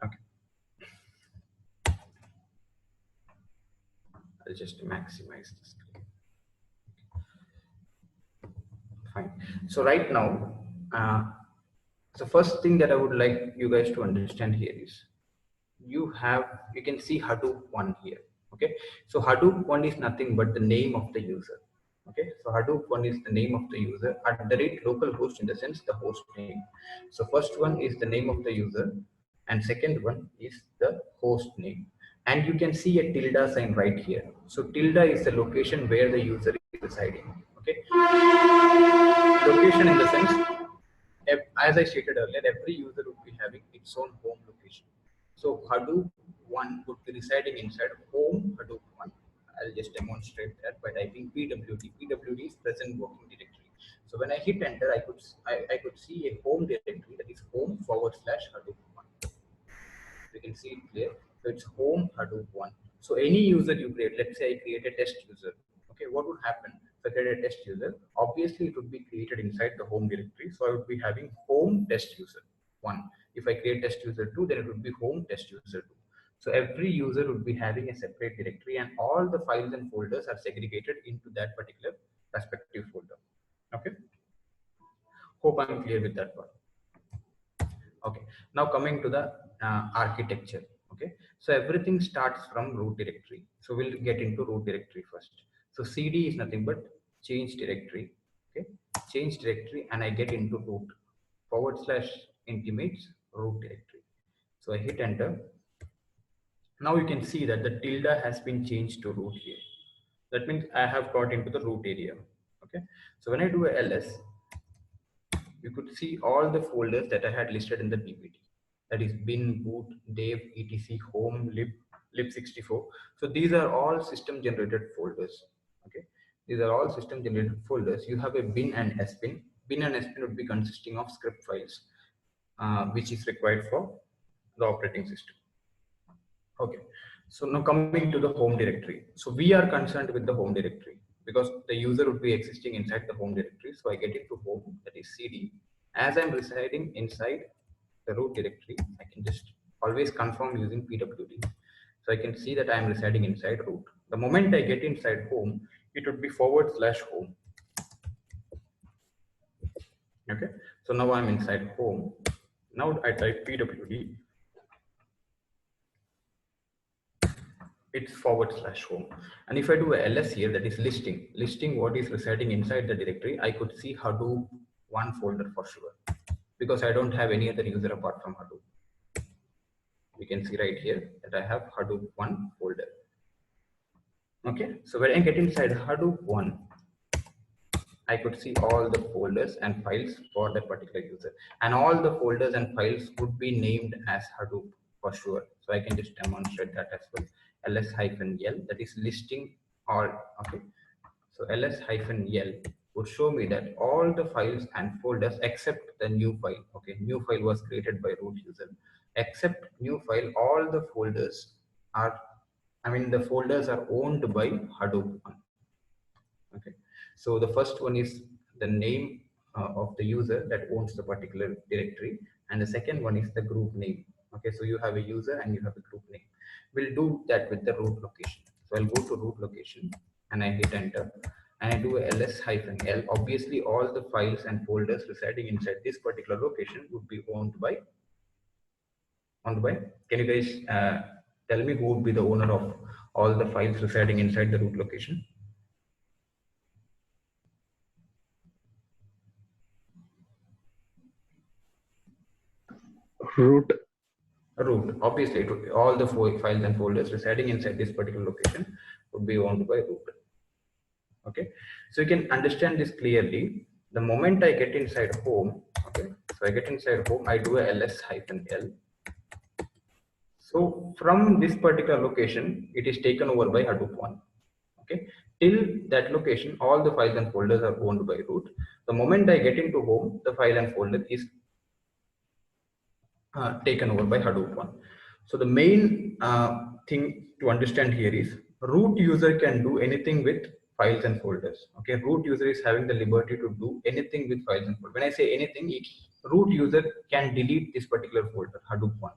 Okay. I'll just maximize this. Fine. So right now, the first thing that I would like you guys to understand here is you can see Hadoop 1 here. Okay. So Hadoop 1 is nothing but the name of the user. Okay. So Hadoop 1 is the name of the user at the rate localhost, in the sense the host name. So first one is the name of the user and second one is the host name. And you can see a tilde sign right here. So tilde is the location where the user is residing. Okay. Location in the sense, as I stated earlier, every user would be having its own home location. So Hadoop 1 would be residing inside home Hadoop 1. I'll just demonstrate that by typing pwd. Pwd is present working directory. So when I hit enter, I could see a home directory, that is home / Hadoop 1. You can see it clear. So it's home Hadoop 1. So any user you create, let's say I create a test user. Okay, what would happen if I create a test user? Obviously, it would be created inside the home directory. So I would be having home test user 1. If I create test user 2, then it would be home test user 2. So every user would be having a separate directory and all the files and folders are segregated into that particular respective folder. Okay. Hope I'm clear with that part. Okay. Now coming to the architecture. Okay. So everything starts from root directory. So we'll get into root directory first. So CD is nothing but change directory. Okay. Change directory and I get into root / intimates root directory. So I hit enter. Now you can see that the tilde has been changed to root here. That means I have got into the root area. Okay. So when I do a ls, you could see all the folders that I had listed in the PPT. That is bin, boot, dev, etc, home, lib64. So these are all system generated folders. Okay. These are all system generated folders. You have a bin and sbin. Bin and sbin would be consisting of script files, which is required for the operating system. Okay. So now coming to the home directory. So we are concerned with the home directory because the user would be existing inside the home directory. So I get into home, that is CD. As I'm residing inside the root directory, I can just always confirm using pwd. So I can see that I am residing inside root. The moment I get inside home, it would be /home. Okay, so now I'm inside home. Now I type pwd, it's /home. And if I do a ls here, that is listing what is residing inside the directory, I could see Hadoop 1 folder for sure, because I don't have any other user apart from Hadoop. We can see right here that I have Hadoop 1 folder. Okay, so when I get inside Hadoop 1, I could see all the folders and files for that particular user, and all the folders and files would be named as Hadoop for sure. So I can just demonstrate that as well. ls-l, that is listing all. Okay, so ls-l would show me that all the files and folders except the new file. Okay, new file was created by root user. Except new file, all the folders are, the folders are owned by Hadoop 1. Okay, so the first one is the name of the user that owns the particular directory, and the second one is the group name. Okay, so you have a user and you have a group name. We'll do that with the root location. So I'll go to root location and I hit enter, and I do a ls-l. Obviously all the files and folders residing inside this particular location would be owned by, can you guys tell me who would be the owner of all the files residing inside the root location? Root. Obviously all the files and folders residing inside this particular location would be owned by root. Okay, so you can understand this clearly. The moment I get inside home, okay, so I get inside home, I do a ls-l. So from this particular location, it is taken over by Hadoop 1. Okay, till that location, all the files and folders are owned by root. The moment I get into home, the file and folder is taken over by Hadoop 1. So the main thing to understand here is root user can do anything with files and folders. Okay, root user is having the liberty to do anything with files and folders. When I say anything, root user can delete this particular folder, Hadoop 1.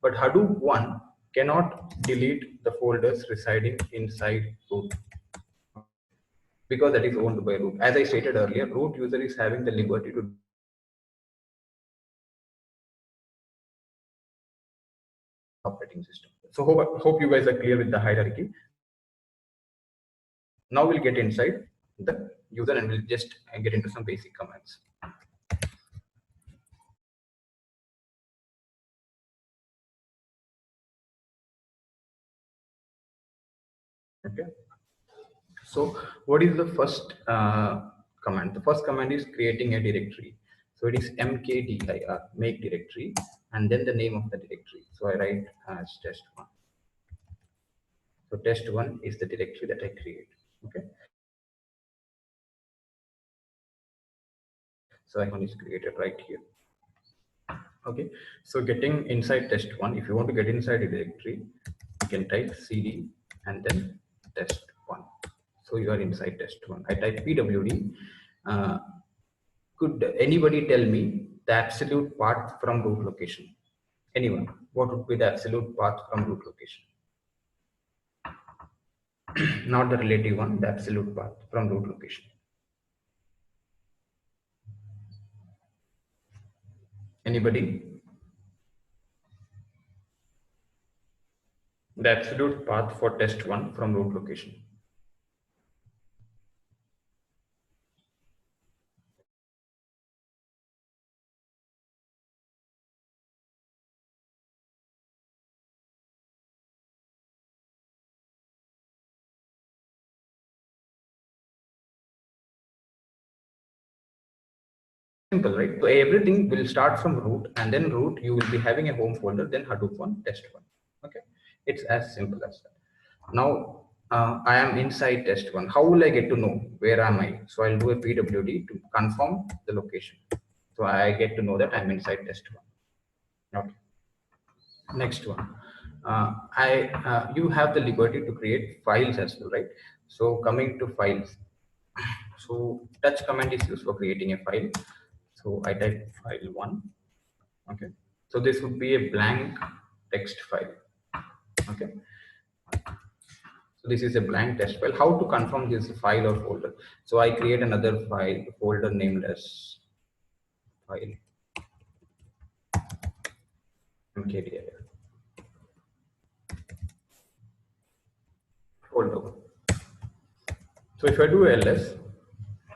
But Hadoop 1 cannot delete the folders residing inside root, because that is owned by root. As I stated earlier, root user is having the liberty to operating system. So hope you guys are clear with the hierarchy. Now we'll get inside the user and we'll just get into some basic commands. Okay, so what is the first command? The first command is creating a directory. So it is mkdir, make directory, and then the name of the directory. So I write as test1. So test1 is the directory that I create. Okay, so icon is created right here. Okay, so getting inside test1, if you want to get inside a directory, you can type cd and then test1. So you are inside test1. I type pwd. Could anybody tell me the absolute path from root location? Anyone? What would be the absolute path from root location? Not the relative one, the absolute path from root location. Anybody? The absolute path for test1 from root location. Simple, right? So everything will start from root, and then root you will be having a home folder, then Hadoop 1, test1. Okay, it's as simple as that. Now I am inside test1. How will I get to know where am I? So I'll do a pwd to confirm the location. So I get to know that I'm inside test1. Okay. Next one, you have the liberty to create files as well, right? So coming to files, so touch command is used for creating a file. So I type file1. Okay, so this would be a blank text file. Okay, so So this is a blank test file. How to confirm this file or folder? So I create another folder named as file mkdir folder. So if I do ls,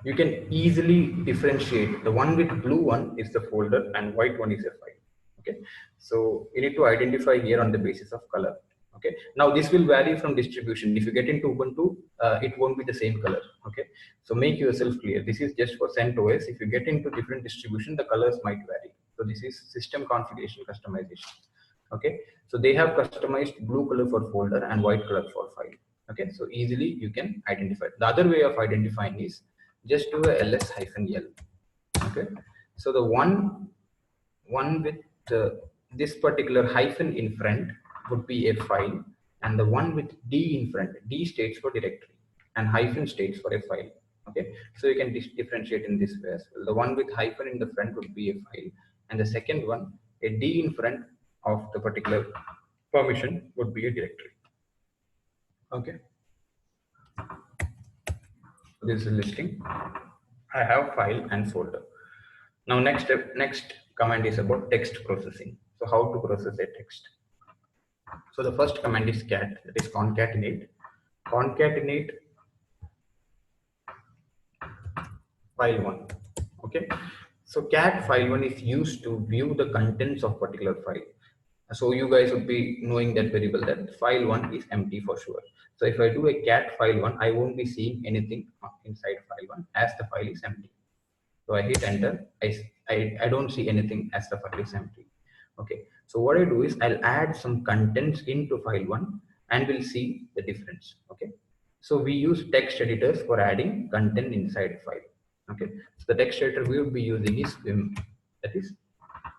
you can easily differentiate. The one with blue one is the folder and white one is a file. Okay, so you need to identify here on the basis of color. Okay, now this will vary from distribution. If you get into Ubuntu, it won't be the same color. Okay, so make yourself clear. This is just for CentOS. If you get into different distribution, the colors might vary. So this is system configuration customization. Okay, so they have customized blue color for folder and white color for file. Okay, so easily you can identify. The other way of identifying is just do a ls-l. Okay, so the one with this particular hyphen in front would be a file, and the one with d in front, d stands for directory and hyphen stands for a file. Okay, so you can differentiate in this way as well. The one with hyphen in the front would be a file, and the second one, a d in front of the particular permission, would be a directory. Okay, so this is a listing. I have file and folder. Now next command is about text processing. So how to process a text? So the first command is cat, that is concatenate file1. Okay, so cat file1 is used to view the contents of particular file. So you guys would be knowing that very well, that file1 is empty for sure. So if I do a cat file1, I won't be seeing anything inside file1 as the file is empty. So I hit enter. I don't see anything as the file is empty. Okay, so what I do is I'll add some contents into file1 and we'll see the difference. Okay, so we use text editors for adding content inside file. Okay, so the text editor we will be using is Vim, that is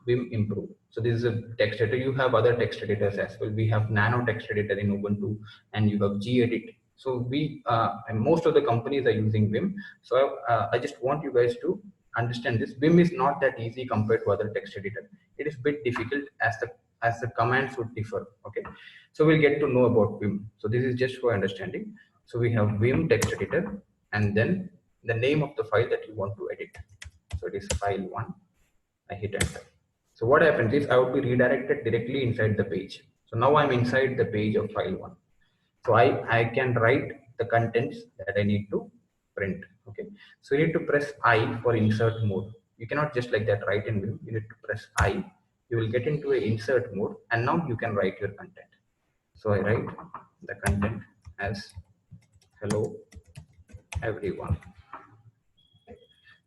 Vim Improve. So this is a text editor. You have other text editors as well. We have Nano text editor in Ubuntu, and you have gedit. So we and most of the companies are using Vim. So I just want you guys to understand this. Vim is not that easy compared to other text editor. It is a bit difficult as the commands would differ. Okay, so we'll get to know about Vim. So this is just for understanding. So we have Vim text editor, and then the name of the file that you want to edit. So it is file1. I hit enter. So what happens is I would be redirected directly inside the page. So now I'm inside the page of file1. So I can write the contents that I need to print. Okay, so you need to press I for insert mode. You cannot just like that write in Vim. You need to press I. You will get into a insert mode, and now you can write your content. So I write the content as hello everyone.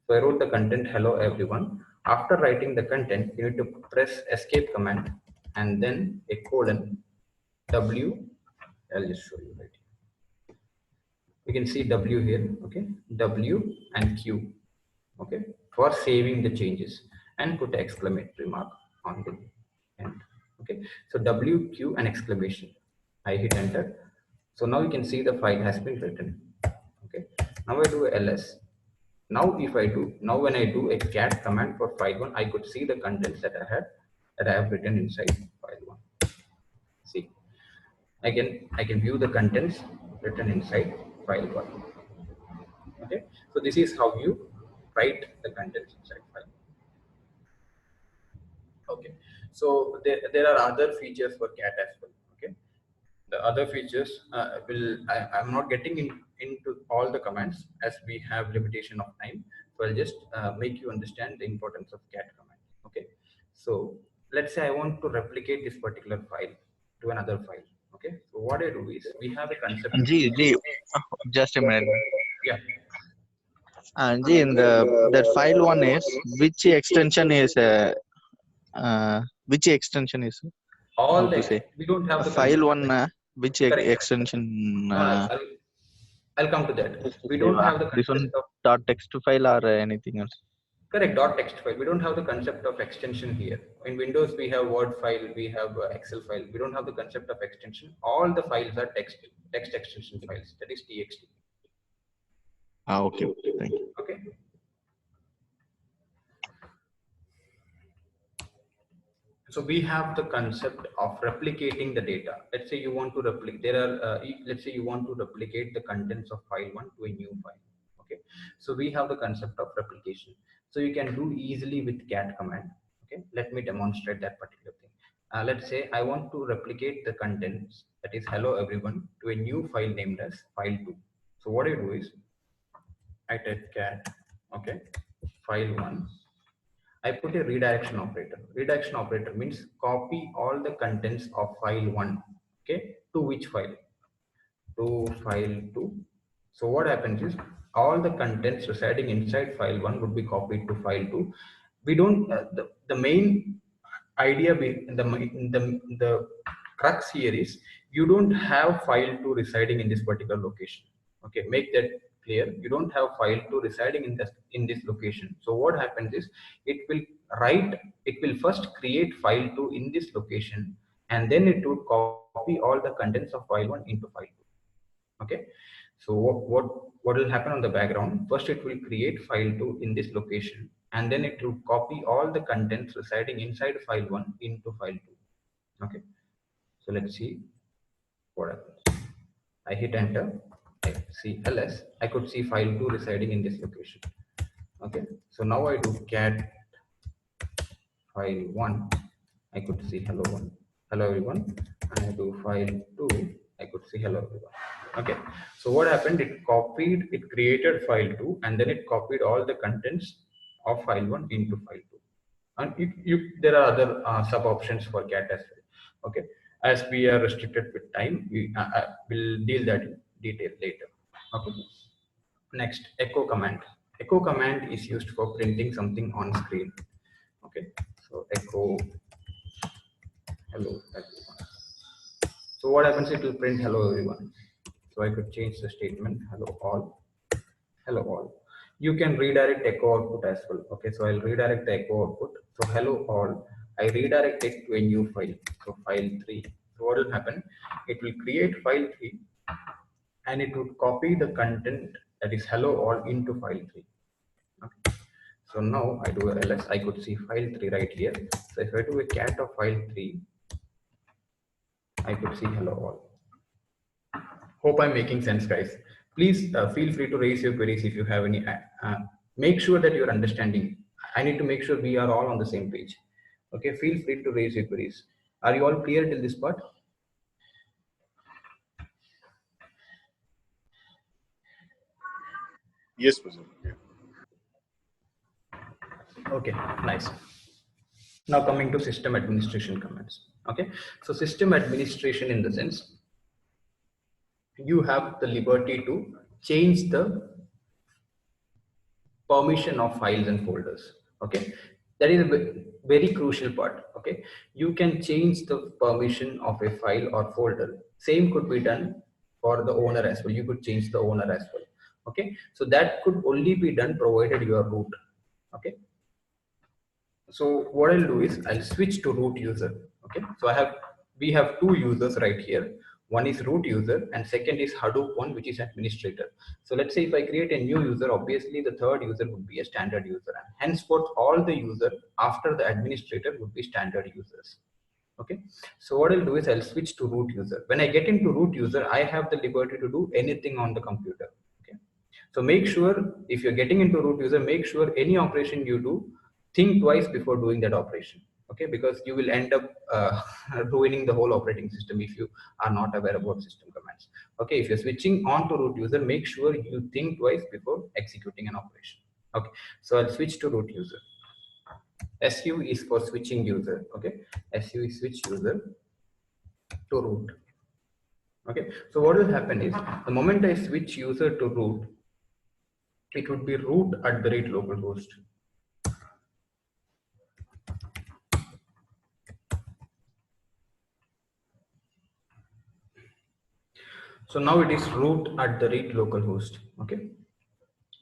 So I wrote the content hello everyone. After writing the content, you need to press escape command and then a colon W. I'll just show you right here. You can see W here, okay? W and Q, okay? For saving the changes, and put an exclamatory mark on the end, okay? So W, Q and exclamation. I hit enter. So now you can see the file has been written, okay? Now I do ls. Now when I do a cat command for file1, I could see the contents that I have written inside file1. See, I can view the contents written inside file1. Okay, so this is how you write the contents inside file. Okay, so there are other features for cat as well. Okay, the other features I'm not getting into all the commands as we have limitation of time. So I'll just make you understand the importance of cat command. Okay, so let's say I want to replicate this particular file to another file. Okay, so what I do is we have a concept. Just a minute. Yeah. And in that file one is which extension is All to the say we don't have the file one which Correct. extension No, I'll come to that. We don't have the this one concept of dot text file or anything else. correct dot text file. We don't have the concept of extension here. In Windows, we have Word file, we have Excel file. We don't have the concept of extension. All the files are text extension files. That is txt. Okay. Thank you. So we have the concept of replicating the data. Let's say you want to replicate, let's say you want to replicate the contents of file 1 to a new file. Okay. So we have the concept of replication. So you can do easily with cat command. Okay. Let me demonstrate that particular thing. Let's say I want to replicate the contents, that is hello everyone, to a new file named as file 2. So what I do is I type cat, okay, file 1. I put a redirection operator. Redirection operator means copy all the contents of file 1, okay, to which file? To file 2. So what happens is all the contents residing inside file 1 would be copied to file 2. We don't, the main idea, the crux here is you don't have file 2 residing in this particular location. Okay, make that clear. You don't have file 2 residing in this location. So what happens is it will first create file 2 in this location, and then it would copy all the contents of file 1 into file 2. Okay, so what will happen on the background? First it will create file 2 in this location, and then it will copy all the contents residing inside file 1 into file 2. Okay, so let's see what happens. I hit enter, I see ls, I could see file 2 residing in this location. Okay, so now I do cat file 1, I could see hello everyone, and I do file 2, I could see hello everyone. Okay, so what happened? It created file 2, and then it copied all the contents of file 1 into file 2. And there are other sub options for cat as well. Okay, as we are restricted with time, we will deal that in detail later. Okay, next, echo command. Echo command is used for printing something on screen. Okay, so echo hello everyone. So what happens? It will print hello everyone. So I could change the statement hello all, hello all. You can redirect echo output as well. Okay, so I'll redirect the echo output. So hello all, I redirect it to a new file. So file 3. So what will happen? It will create file 3, and it would copy the content, that is hello all, into file 3. Okay. So now I do a ls, I could see file 3 right here. So if I do a cat of file 3, I could see hello all. Hope I'm making sense, guys. Please feel free to raise your queries if you have any. Make sure that you're understanding. I need to make sure we are all on the same page. Okay, feel free to raise your queries. Are you all clear till this part? Yes, President. Okay, nice. Now coming to system administration commands. Okay, so system administration in the sense you have the liberty to change the permission of files and folders. Okay, that is a very crucial part. Okay, you can change the permission of a file or folder. Same could be done for the owner as well. You could change the owner as well. Okay, so that could only be done provided you are root. Okay, so what I'll do is I'll switch to root user. Okay, so we have two users right here. One is root user and second is Hadoop one, which is administrator. So let's say if I create a new user, obviously the third user would be a standard user, and henceforth all the user after the administrator would be standard users. Okay, so what I'll do is I'll switch to root user. When I get into root user, I have the liberty to do anything on the computer. Okay, so make sure if you're getting into root user, make sure any operation you do, think twice before doing that operation. Okay, because you will end up ruining the whole operating system if you are not aware about system commands. Okay, if you're switching on to root user, make sure you think twice before executing an operation. Okay, so I'll switch to root user. SU is for switching user. Okay, SU is switch user to root. Okay, so what will happen is the moment I switch user to root, it would be root@localhost. So now it is root@localhost. Okay.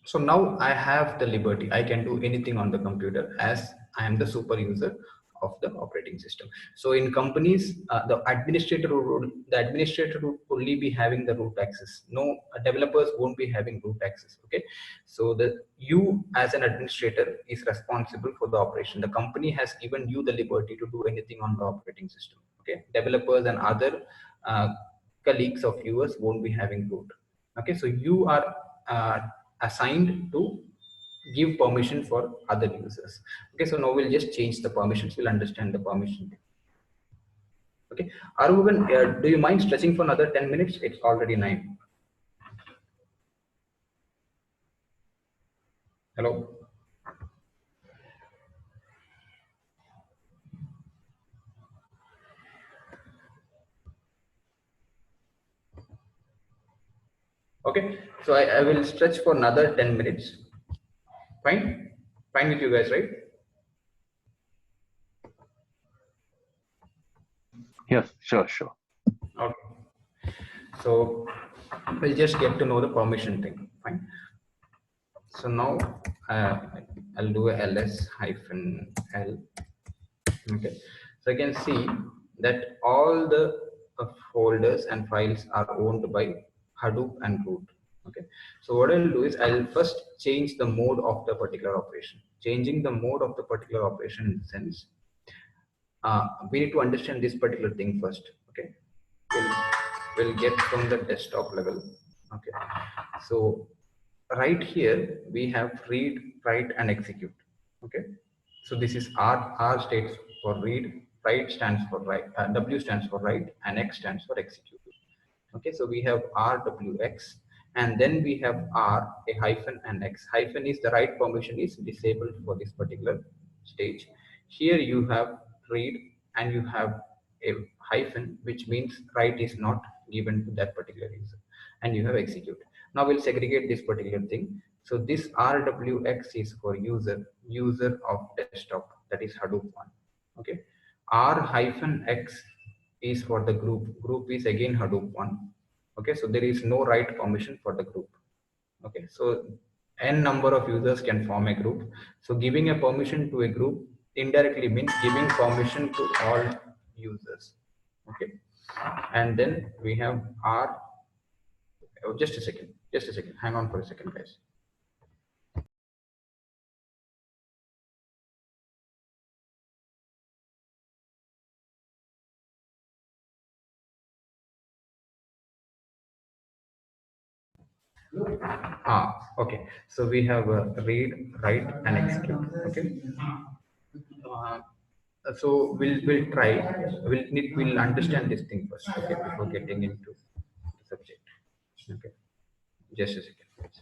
So now I have the liberty. I can do anything on the computer as I am the super user of the operating system. So in companies, the administrator would only be having the root access. No, developers won't be having root access. Okay, so you as an administrator is responsible for the operation. The company has given you the liberty to do anything on the operating system. Okay, developers and other colleagues of yours won't be having root. Okay, so you are assigned to give permission for other users. Okay, so now we'll just change the permissions. We'll understand the permission. Okay, Arugan, do you mind stretching for another 10 minutes? It's already 9. Hello. Okay, so I will stretch for another 10 minutes. Fine? Fine with you guys, right? Yes, sure. Okay. So we'll just get to know the permission thing. Fine. So now I'll do a ls-l. Okay. So I can see that all the folders and files are owned by Hadoop and root. Okay. So what I'll do is I'll first change the mode of the particular operation. Changing the mode of the particular operation in the sense, we need to understand this particular thing first. Okay. We'll get from the desktop level. Okay. So right here we have read, write, and execute. Okay. So this is R stands for read, write stands for write, W stands for write, and X stands for execute. Okay, so we have RWX, and then we have R, a hyphen, and X. Hyphen is the write permission is disabled for this particular stage. Here you have read, and you have a hyphen, which means write is not given to that particular user, and you have execute. Now we'll segregate this particular thing. So this RWX is for user of desktop, that is Hadoop one. Okay, R-X is for the group is again Hadoop one. Okay, so there is no write permission for the group. Okay, so n number of users can form a group. So giving a permission to a group indirectly means giving permission to all users. Okay, and then we have R. Oh, just a second, hang on for a second, guys. Okay, so we have read, write, and execute. Okay, so we'll try. We'll understand this thing first. Okay, before getting into the subject. Okay, just a second, please.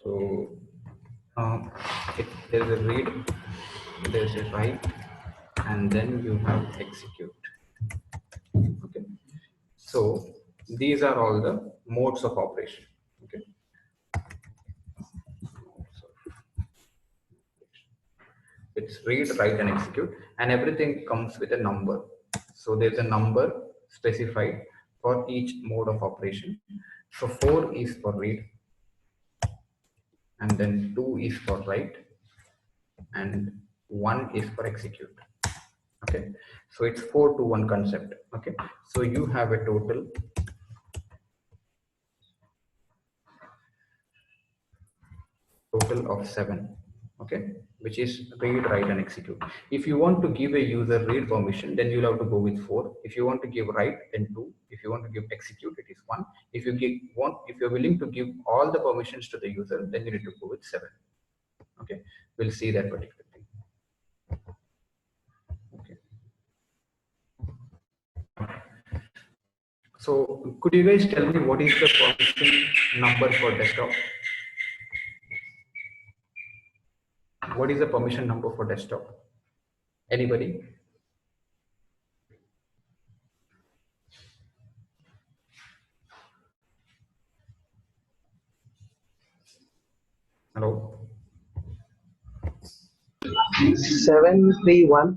So there's a read, there's a write, and then you have execute. Okay, so these are all the modes of operation. Okay, it's read, write, and execute, and everything comes with a number. So there's a number specified for each mode of operation. So 4 is for read, and then 2 is for write, and 1 is for execute. Okay, so it's 4 to 1 concept. Okay, so you have a total of 7. Okay, which is read, write, and execute. If you want to give a user read permission, then you'll have to go with 4. If you want to give write, then 2. If you want to give execute, it is 1. If you're willing to give all the permissions to the user, then you need to go with 7. Okay, we'll see that particular thing. Okay. So could you guys tell me what is the permission number for desktop? What is the permission number for desktop? Anybody? Hello? 731.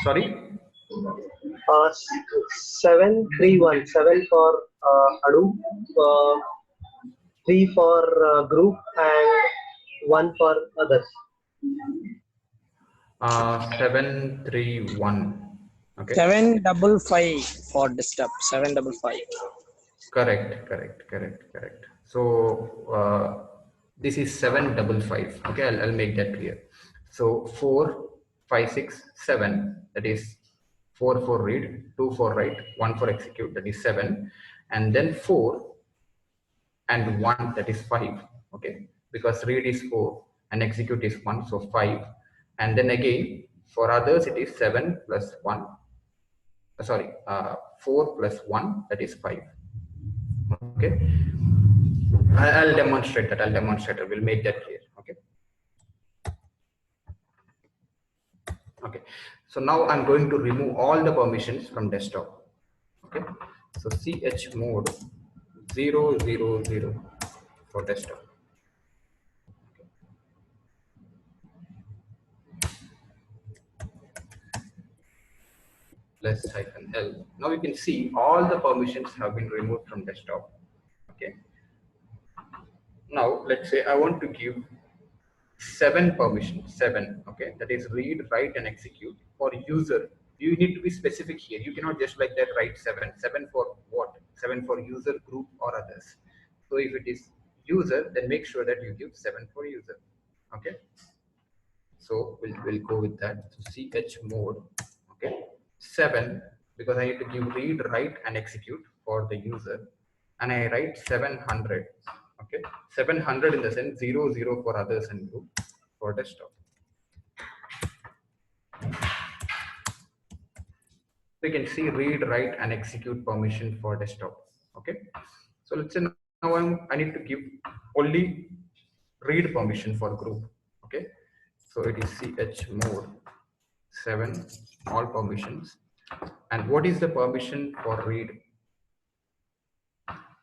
Sorry? 731, 7 for Hadoop, 3 for group, and 1 for others. 731. Okay. 755 for desktop. 755. Correct. So this is 755. Okay, I'll make that clear. So 4, 5, 6, 7. That is 4 for read, 2 for write, 1 for execute. That is 7, and then 4 and 1. That is 5. Okay, because read is 4 and execute is 1, so 5. And then again for others it is 7 plus 1. 4 plus 1. That is 5. Okay, I'll demonstrate that. We'll make that clear. Okay. So now I'm going to remove all the permissions from desktop. Okay. So chmod 000 for desktop. Plus -L. Now you can see all the permissions have been removed from desktop. Okay. Now let's say I want to give 7 permissions. 7. Okay, that is read, write, and execute for user. You need to be specific here. You cannot just like that write 7. 7 for what? 7 for user, group, or others. So if it is user, then make sure that you give 7 for user. Okay. So we'll go with that. So chmod. Okay. 7, because I need to give read, write, and execute for the user, and I write 700. Okay, 700 in the sense 00 for others and group for desktop. So you can see read, write, and execute permission for desktop. Okay, so let's say now I need to give only read permission for group. Okay, so it is chmod 7 all permissions. And what is the permission for read?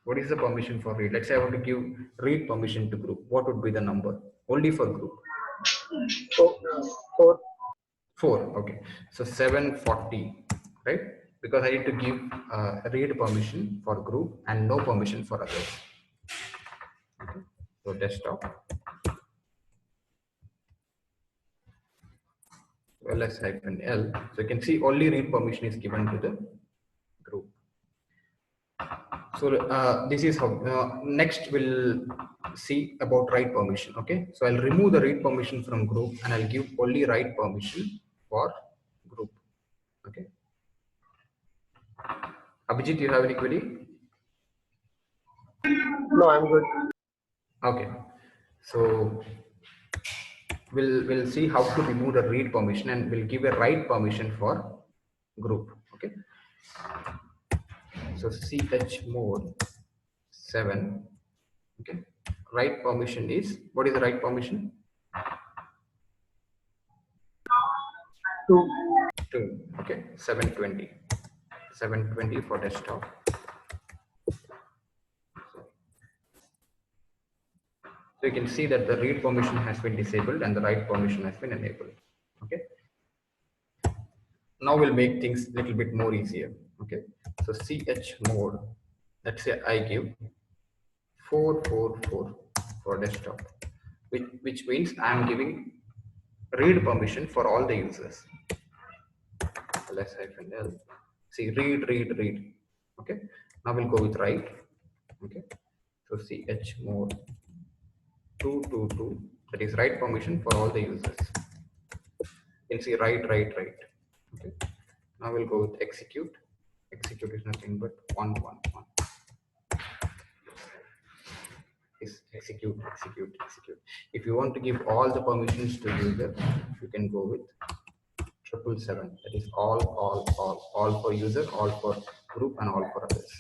What is the permission for read? Let's say I want to give read permission to group. What would be the number? Only for group. 4. 4. Okay. So 740, right? Because I need to give read permission for group and no permission for others. Okay. So desktop. ls-l. So you can see only read permission is given to the group. So this is how next we'll see about write permission. Okay, so I'll remove the read permission from group and I'll give only write permission for group. Okay, Abhijit, you have any query? No, I'm good. Okay, so we'll see how to remove the read permission and we'll give a write permission for group. Okay, so chmod 7. Okay, write permission is, what is the write permission? 2. 2. Okay, 720 for desktop. So you can see that the read permission has been disabled and the write permission has been enabled. Okay, now we'll make things a little bit more easier. Okay, so chmod, let's say I give 444 for desktop, which means I'm giving read permission for all the users. ls-l. See, read. Okay, now we'll go with write. Okay, so chmod 222, that is write permission for all the users. You can see write. Okay, now we'll go with execute. Execute is nothing but 111. Is execute. If you want to give all the permissions to user, you can go with 777. That is all for user, all for group, and all for others.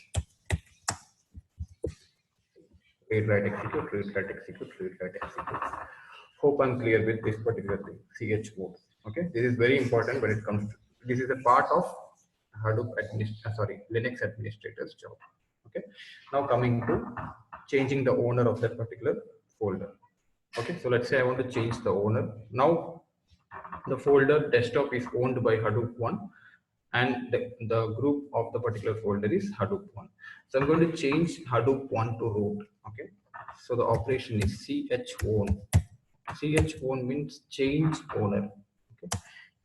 Read, write, execute. Hope I'm clear with this particular thing. chmod. Okay, this is very important when it comes to, this is a part of Hadoop Linux administrator's job. Okay, now coming to changing the owner of that particular folder. Okay, so let's say I want to change the owner. Now the folder desktop is owned by Hadoop 1 and the group of the particular folder is Hadoop 1. So I'm going to change Hadoop 1 to root. Okay. So the operation is chown. Chown means change owner. Okay.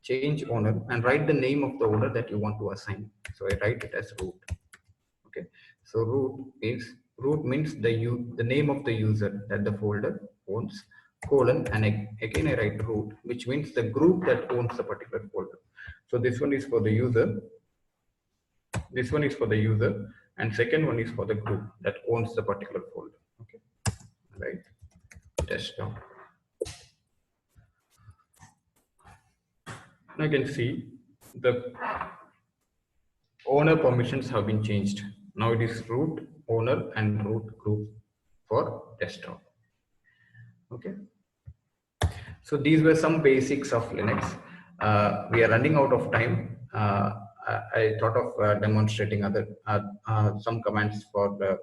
Change owner and write the name of the owner that you want to assign. So I write it as root. Okay. So root means the name of the user that the folder owns, colon, and again I write root, which means the group that owns the particular folder. So this one is for the user, this one is for the user, and second one is for the group that owns the particular folder. Okay, right? Desktop. Now you can see the owner permissions have been changed. Now it is root owner and root group for desktop. Okay. So these were some basics of Linux. We are running out of time. I thought of demonstrating other some commands for the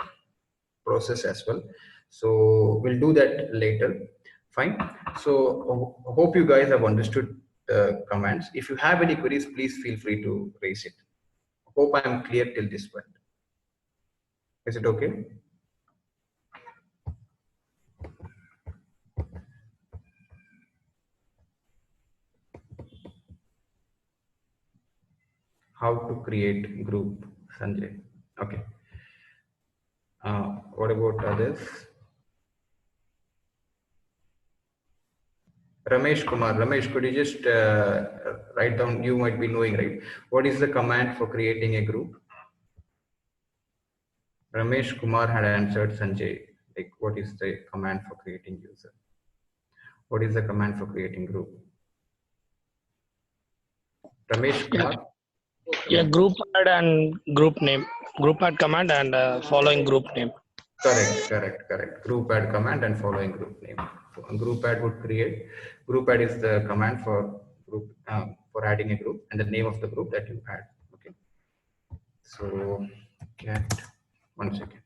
process as well. So we'll do that later. Fine. So hope you guys have understood the commands. If you have any queries, please feel free to raise it. Hope I am clear till this point. Is it okay? How to create group, Sanjay? Okay. What about others? Ramesh Kumar. Ramesh, could you just write down? You might be knowing, right? What is the command for creating a group? Ramesh Kumar had answered Sanjay. Like, what is the command for creating user? What is the command for creating group? Ramesh Kumar. Yeah, group add and group name. Group add command and following group name. Correct. Group add command and following group name. Group add would create. Group add is the command for group for adding a group and the name of the group that you add. Okay. So cat. 1 second.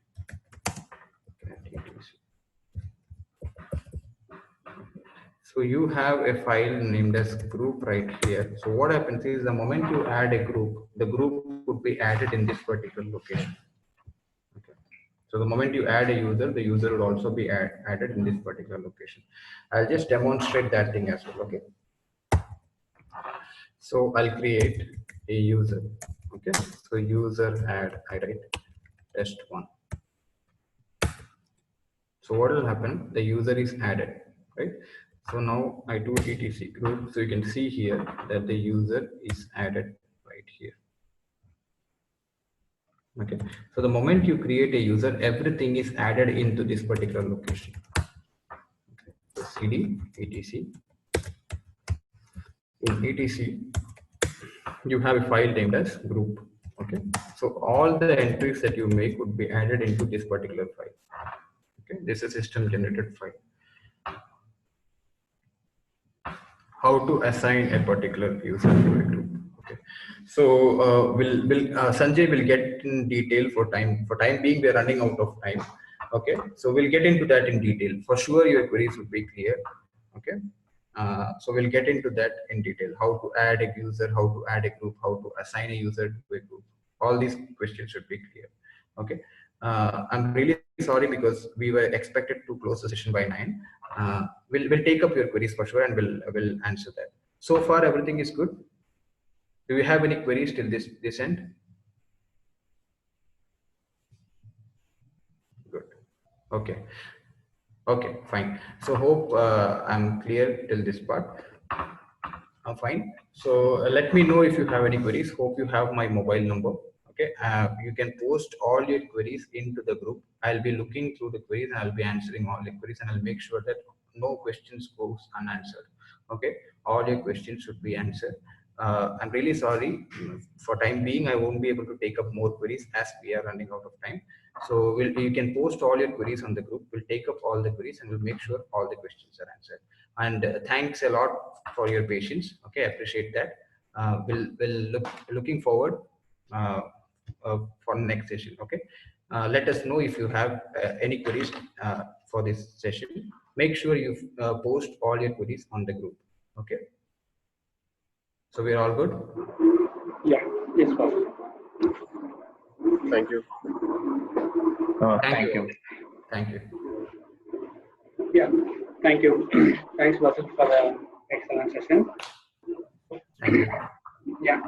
So you have a file named as group right here. So what happens is the moment you add a group, the group would be added in this particular location. Okay. So the moment you add a user, the user would also be added in this particular location. I'll just demonstrate that thing as well. Okay. So I'll create a user. Okay. So user add, I write test1. So what will happen? The user is added, right? So now I do etc group. So you can see here that the user is added right here. Okay. So the moment you create a user, everything is added into this particular location. Okay. So cd etc. In etc, you have a file named as group. Okay. So all the entries that you make would be added into this particular file. Okay. This is a system generated file. How to assign a particular user to a group. Okay, so Sanjay will get in detail for time. For time being, we are running out of time. Okay, so we'll get into that in detail. For sure, your queries will be clear. Okay, so we'll get into that in detail. How to add a user, how to add a group, how to assign a user to a group. All these questions should be clear. Okay, I'm really sorry because we were expected to close the session by 9. We'll take up your queries for sure and we'll answer that. So far everything is good. Do you have any queries till this end? Good. Okay, fine. So hope I'm clear till this part. Fine. So let me know if you have any queries. Hope you have my mobile number. Okay, you can post all your queries into the group. I'll be looking through the queries and I'll be answering all the queries and I'll make sure that no questions goes unanswered. Okay, all your questions should be answered. I'm really sorry. For time being, I won't be able to take up more queries as we are running out of time. So you can post all your queries on the group. We'll take up all the queries and we'll make sure all the questions are answered. And thanks a lot for your patience. Okay, I appreciate that. We'll looking forward for next session. Okay, let us know if you have any queries for this session. Make sure you post all your queries on the group. Okay, so we're all good. Yeah. Yes, boss. Thank you. Thank you. Thank you. Yeah, thank you. Thanks, Basit, for the excellent session. Thank you. Yeah.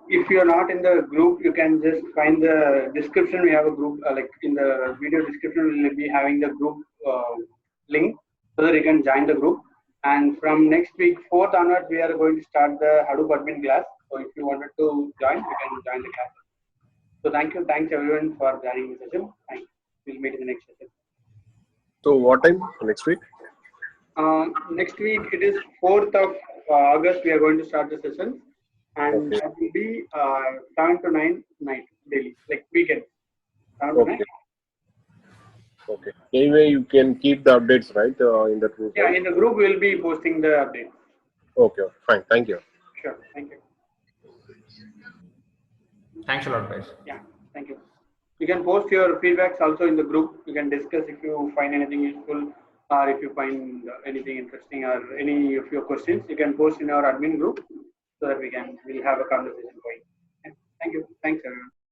If you are not in the group, you can just find the description. We have a group, like in the video description, we will be having the group link so that you can join the group. And from next week, 4th onwards, we are going to start the Hadoop admin class. So if you wanted to join, you can join the class. So thank you. Thanks everyone for joining the session. Thanks. We'll meet in the next session. So what time next week? Next week, it is 4th of August, we are going to start the session. And Okay. that will be 7 to 9 night daily, like weekend. 7 to 9. Okay. Okay. Anyway, you can keep the updates, right, in the group. Yeah, Right? in the group, we will be posting the update. Okay. Fine. Thank you. Sure. Thank you. Thanks a lot, guys. Yeah. Thank you. You can post your feedbacks also in the group. You can discuss if you find anything useful or if you find anything interesting or any of your questions. You can post in our admin group so that we'll have a conversation going. Yeah. Thank you. Thanks, everyone.